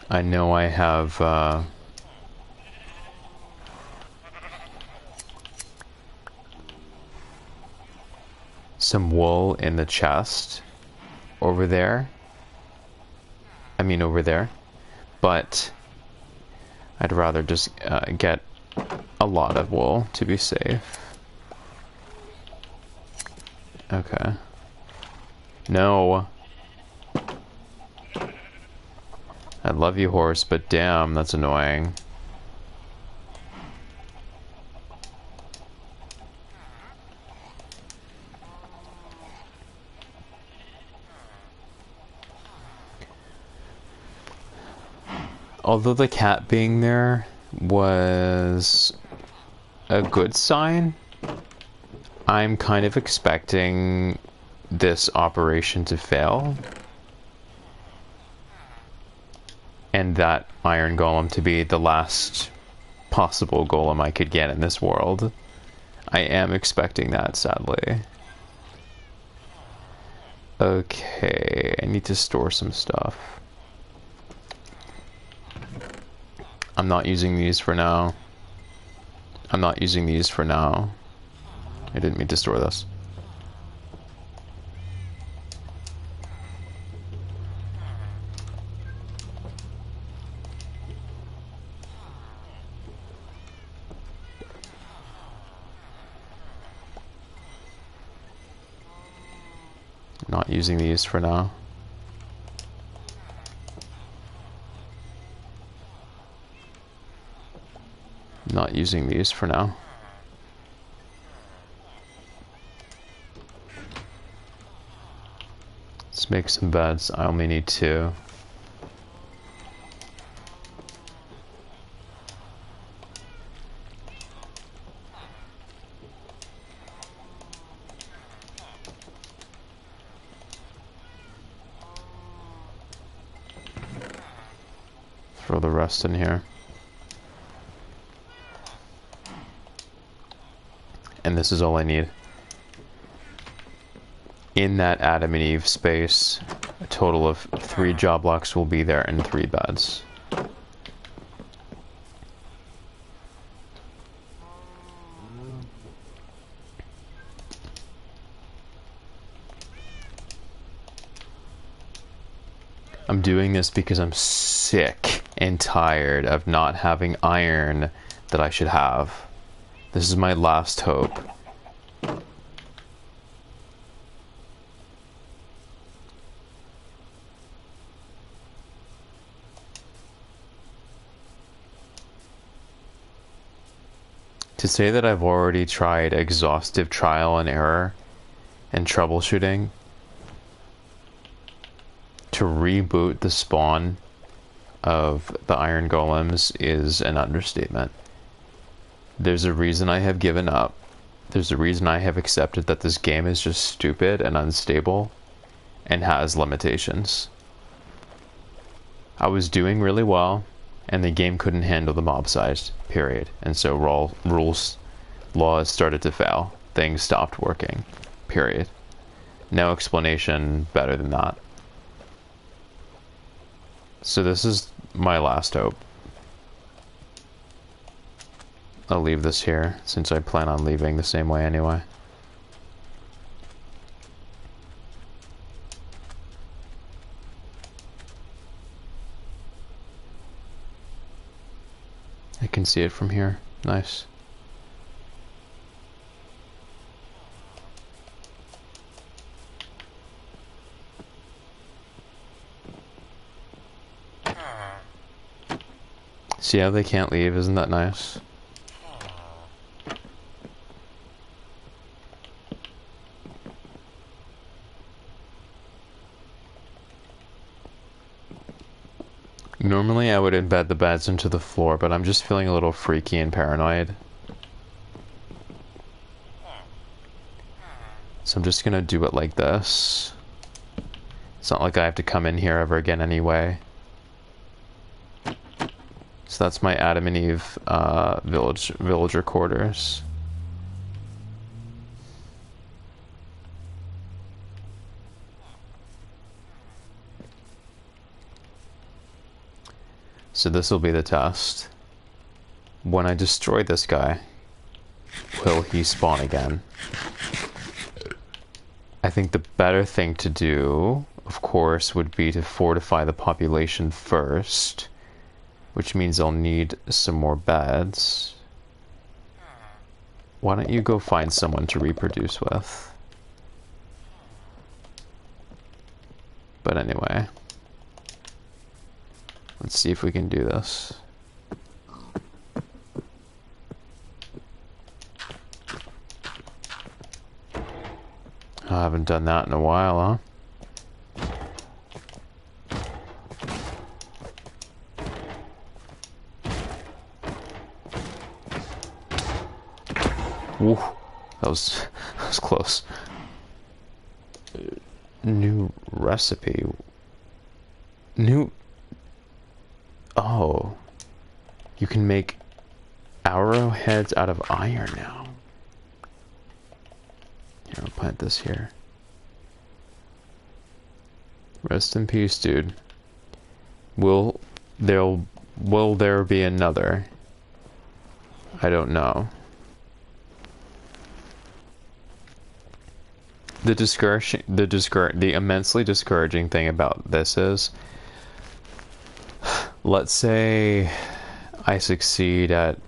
I know I have some wool in the chest over there. I mean over there. But I'd rather just get a lot of wool to be safe. Okay. No. I love you, horse, but damn, that's annoying. although the cat being there was a good sign, I'm kind of expecting this operation to fail. And that iron golem to be the last possible golem I could get in this world. I am expecting that, sadly. Okay, I need to store some stuff. I'm not using these for now. I'm not using these for now. I didn't mean to store this. Not using these for now. Not using these for now. Let's make some beds. I only need 2. Throw the rest in here. And this is all I need. In that Adam and Eve space, a total of 3 job blocks will be there and 3 beds. I'm doing this because I'm sick and tired of not having iron that I should have. This is my last hope. To say that I've already tried exhaustive trial and error and troubleshooting to reboot the spawn of the iron golems is an understatement. There's a reason I have given up. There's a reason I have accepted that this game is just stupid and unstable and has limitations. I was doing really well, and the game couldn't handle the mob size, period. And so laws started to fail. Things stopped working, period. No explanation better than that. So this is my last hope. I'll leave this here, since I plan on leaving the same way anyway. I can see it from here. Nice. See how they can't leave? Isn't that nice? Normally I would embed the beds into the floor, but I'm just feeling a little freaky and paranoid. So I'm just gonna do it like this. It's not like I have to come in here ever again anyway. So that's my Adam and Eve villager quarters. So this will be the test. When I destroy this guy, will he spawn again? I think the better thing to do, of course, would be to fortify the population first, which means I'll need some more beds. Why don't you go find someone to reproduce with? But anyway. Let's see if we can do this. I haven't done that in a while, huh? Ooh, that was close. New recipe. New... Oh. You can make arrowheads out of iron now. Here, I'll plant this here. Rest in peace, dude. Will there be another? I don't know. The immensely discouraging thing about this is, let's say I succeed at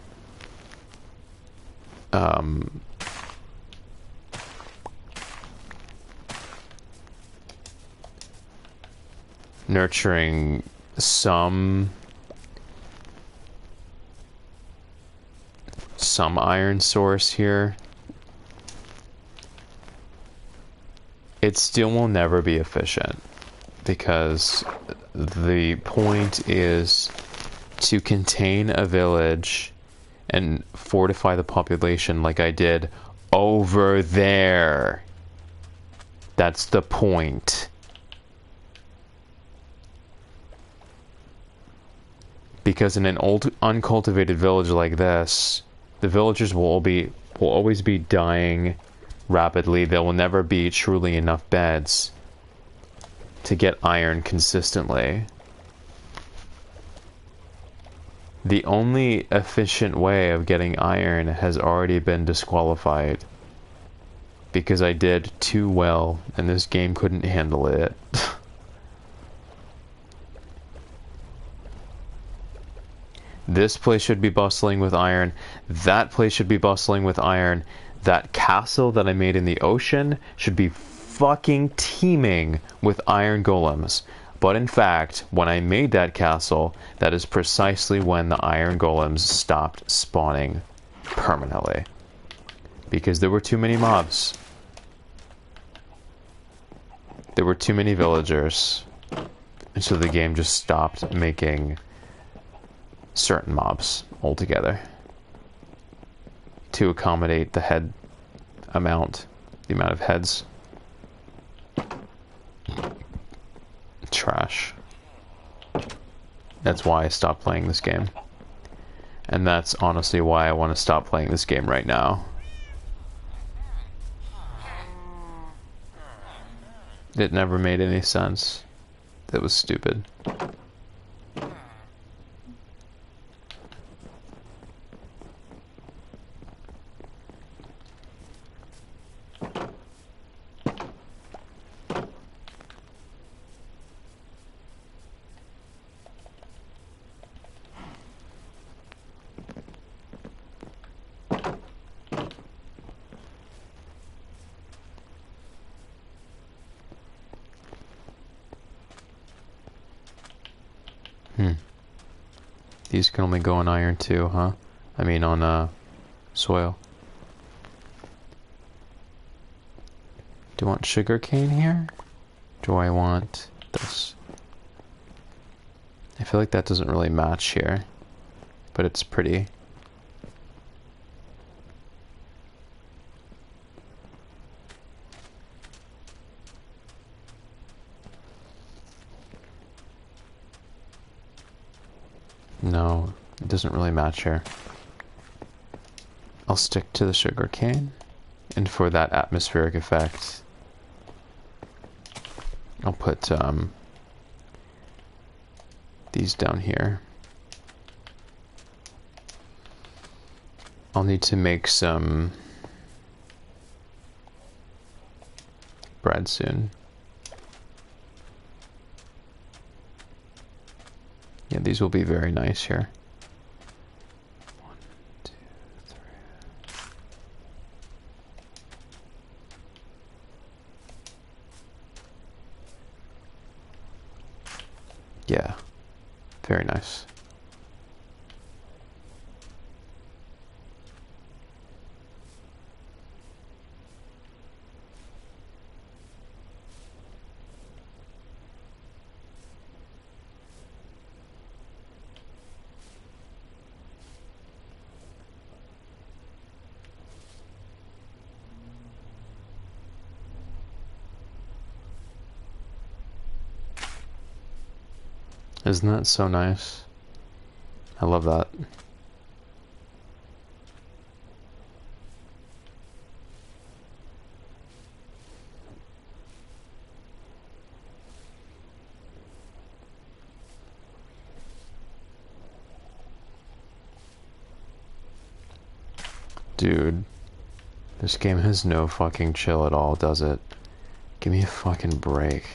nurturing some iron source here. It still will never be efficient, because the point is to contain a village and fortify the population like I did over there. That's the point. Because in an old uncultivated village like this, the villagers will always be dying rapidly. There will never be truly enough beds to get iron consistently. The only efficient way of getting iron has already been disqualified, because I did too well and this game couldn't handle it. This place should be bustling with iron. That place should be bustling with iron. That castle that I made in the ocean should be fucking teeming with iron golems. But in fact, when I made that castle, that is precisely when the iron golems stopped spawning permanently. Because there were too many mobs. There were too many villagers. And so the game just stopped making certain mobs altogether to accommodate the head amount, the amount of heads. Trash. That's why I stopped playing this game. And that's honestly why I want to stop playing this game right now. It never made any sense. It was stupid. These can only go on iron too, huh? I mean on soil. Do I want sugarcane here? Do I want this? I feel like that doesn't really match here, but it's pretty. No, it doesn't really match here. I'll stick to the sugarcane, and for that atmospheric effect, I'll put these down here. I'll need to make some bread soon. Yeah, these will be very nice here. 1, 2, 3. Yeah, very nice. Isn't that so nice? I love that. Dude, this game has no fucking chill at all, does it? Give me a fucking break.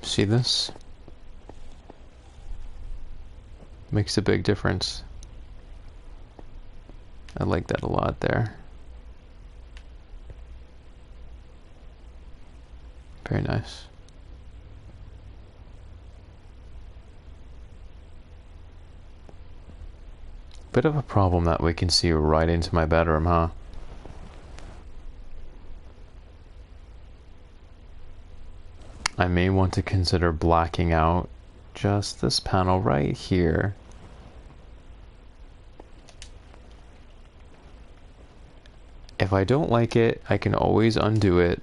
See this? Makes a big difference. I like that a lot there. Very nice. Bit of a problem that we can see right into my bedroom, huh? I may want to consider blacking out just this panel right here. If I don't like it, I can always undo it.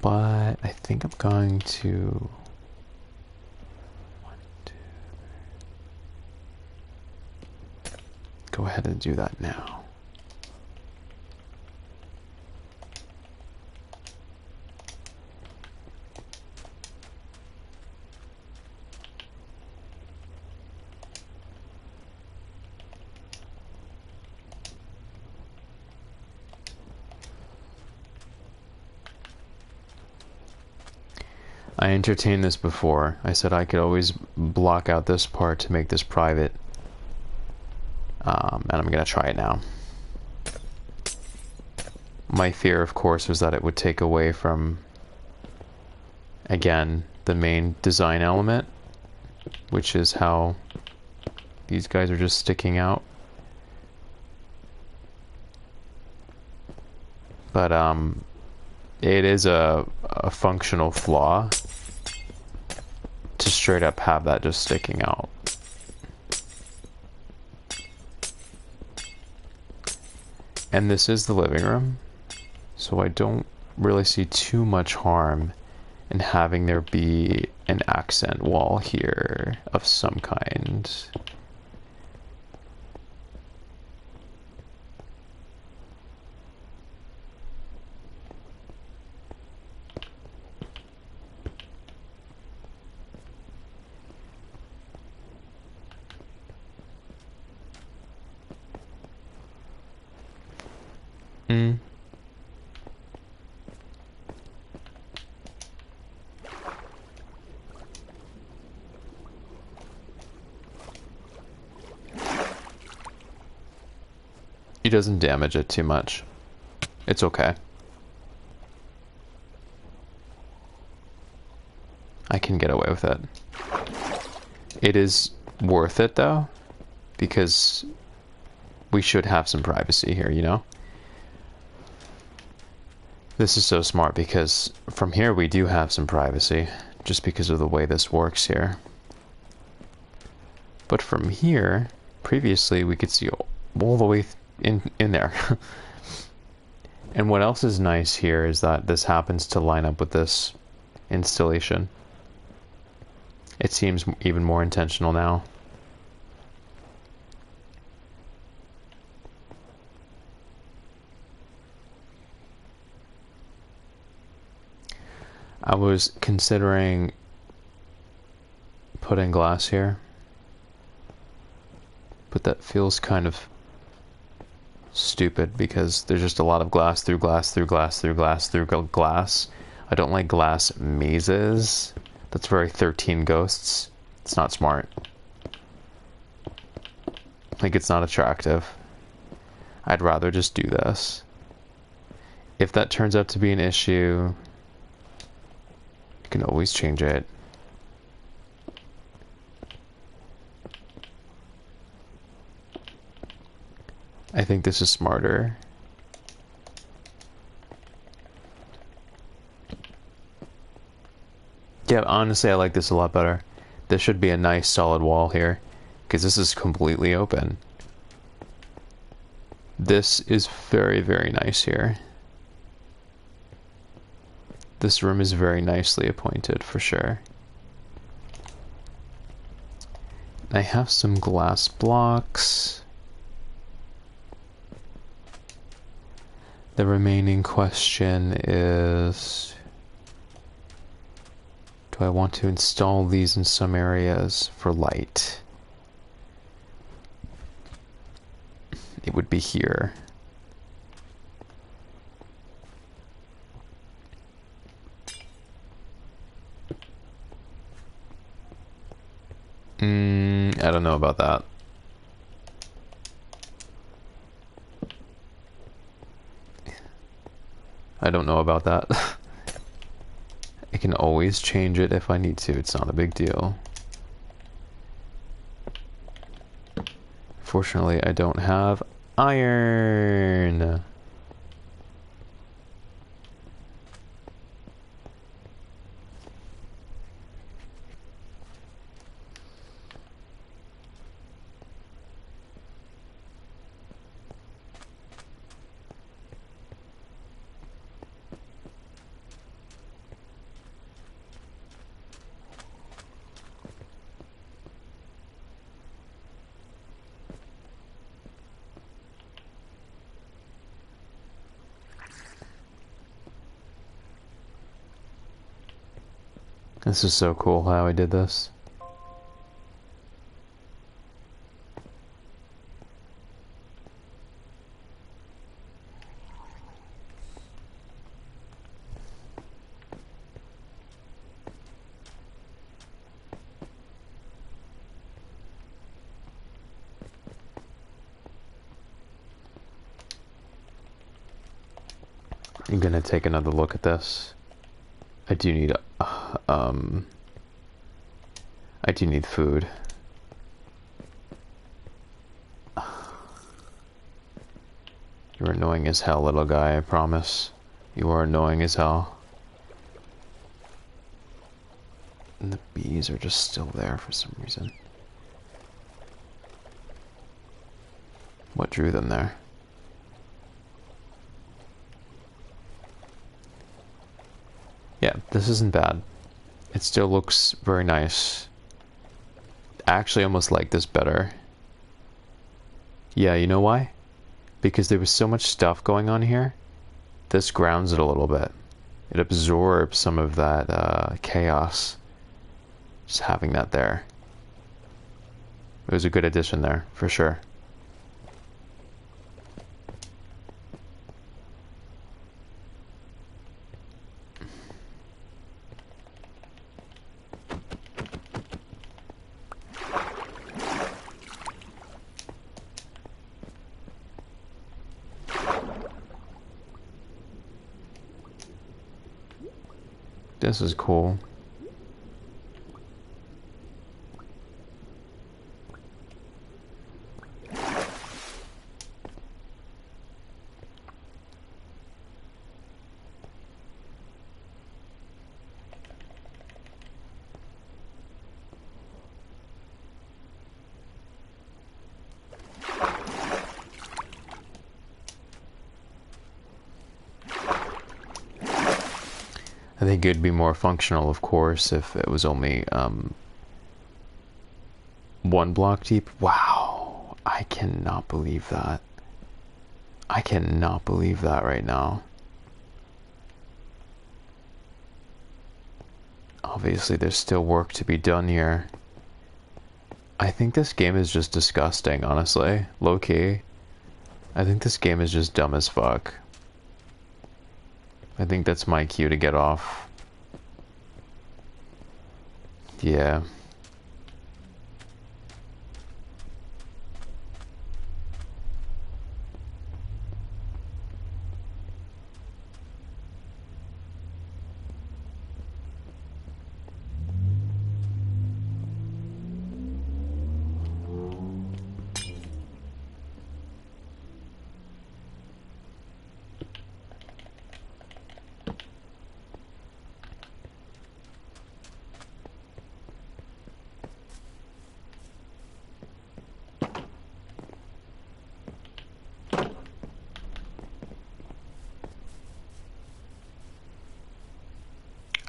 But I think I'm going to... go ahead and do that now. I entertained this before. I said I could always block out this part to make this private. And I'm gonna try it now. My fear, of course, was that it would take away from, again, the main design element, which is how these guys are just sticking out. But it is a functional flaw to straight up have that just sticking out. And this is the living room, so I don't really see too much harm in having there be an accent wall here of some kind. He doesn't damage it too much. It's okay. I can get away with it. It is worth it though, because we should have some privacy here, you know? This is so smart because from here we do have some privacy, just because of the way this works here. But from here, previously we could see all the way in there. And what else is nice here is that this happens to line up with this installation. It seems even more intentional now. I was considering putting glass here, but that feels kind of stupid because there's just a lot of glass through glass through glass through glass through glass. I don't like glass mazes. That's very 13 Ghosts. It's not smart. Like, it's not attractive. I'd rather just do this. If that turns out to be an issue, you can always change it. I think this is smarter. Yeah, honestly, I like this a lot better. This should be a nice solid wall here, because this is completely open. This is very, very nice here. This room is very nicely appointed, for sure. I have some glass blocks. The remaining question is, do I want to install these in some areas for light? It would be here. I don't know about that. I don't know about that. I can always change it if I need to. It's not a big deal. Fortunately, I don't have iron. This is so cool how I did this. I'm gonna take another look at this. I do need food. You're annoying as hell, little guy, I promise. You are annoying as hell. And the bees are just still there for some reason. What drew them there? Yeah, this isn't bad. It still looks very nice. I actually almost like this better. Yeah, you know why? Because there was so much stuff going on here. This grounds it a little bit. It absorbs some of that chaos. Just having that there. It was a good addition there, for sure. This is cool. I think it'd be more functional, of course, if it was only one block deep. Wow, I cannot believe that. I cannot believe that right now. Obviously, there's still work to be done here. I think this game is just disgusting, honestly. Low-key. I think this game is just dumb as fuck. I think that's my cue to get off. Yeah.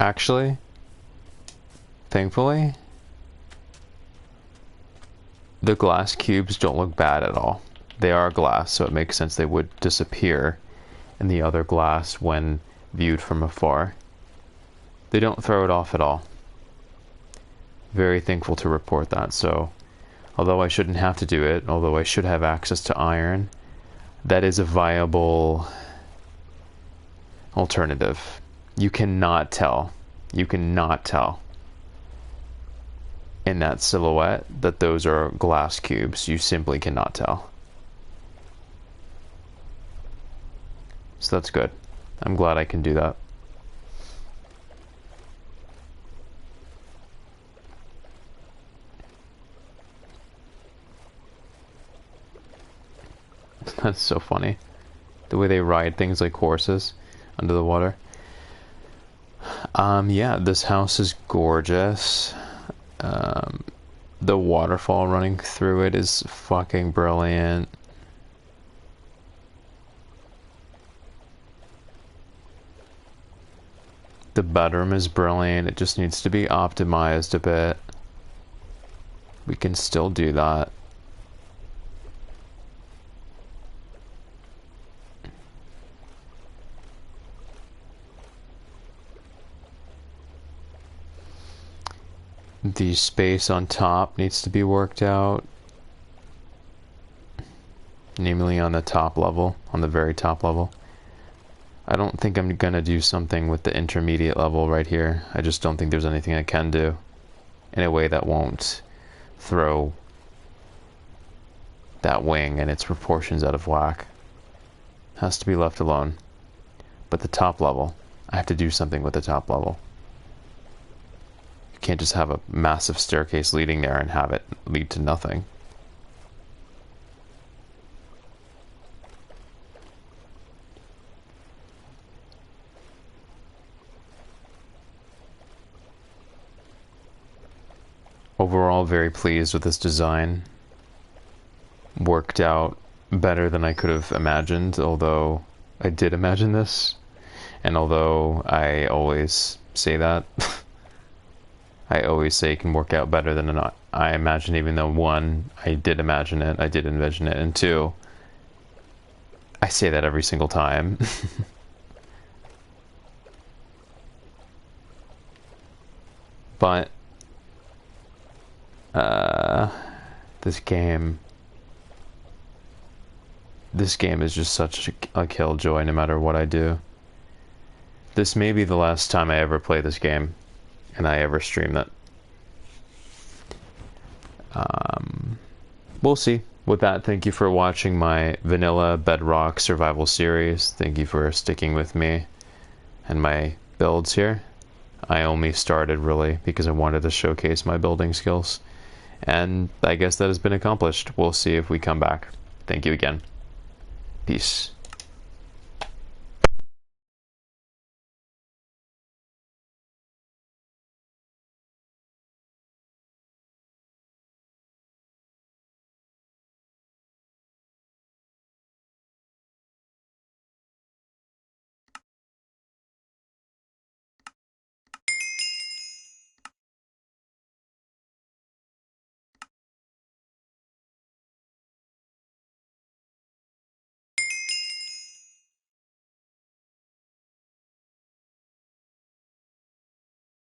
Actually, thankfully, the glass cubes don't look bad at all. They are glass, so it makes sense they would disappear in the other glass when viewed from afar. They don't throw it off at all. Very thankful to report that. So, although I shouldn't have to do it, although I should have access to iron, that is a viable alternative. You cannot tell. You cannot tell in that silhouette that those are glass cubes. You simply cannot tell. So that's good. I'm glad I can do that. That's so funny. The way they ride things like horses under the water. Yeah, this house is gorgeous. The waterfall running through it is fucking brilliant. The bedroom is brilliant. It just needs to be optimized a bit. We can still do that. The space on top needs to be worked out. Namely on the top level, on the very top level. I don't think I'm gonna do something with the intermediate level right here. I just don't think there's anything I can do in a way that won't throw that wing and its proportions out of whack. Has to be left alone. But the top level, I have to do something with the top level. You can't just have a massive staircase leading there and have it lead to nothing. Overall, very pleased with this design. Worked out better than I could have imagined, although I did imagine this. And although I always say that, I always say it can work out better than I imagine, even though one, I did imagine it, I did envision it, and two, I say that every single time. But this game is just such a killjoy no matter what I do. This may be the last time I ever play this game and I ever stream it. We'll see. With that, thank you for watching my vanilla Bedrock survival series. Thank you for sticking with me and my builds here. I only started really because I wanted to showcase my building skills. And I guess that has been accomplished. We'll see if we come back. Thank you again. Peace.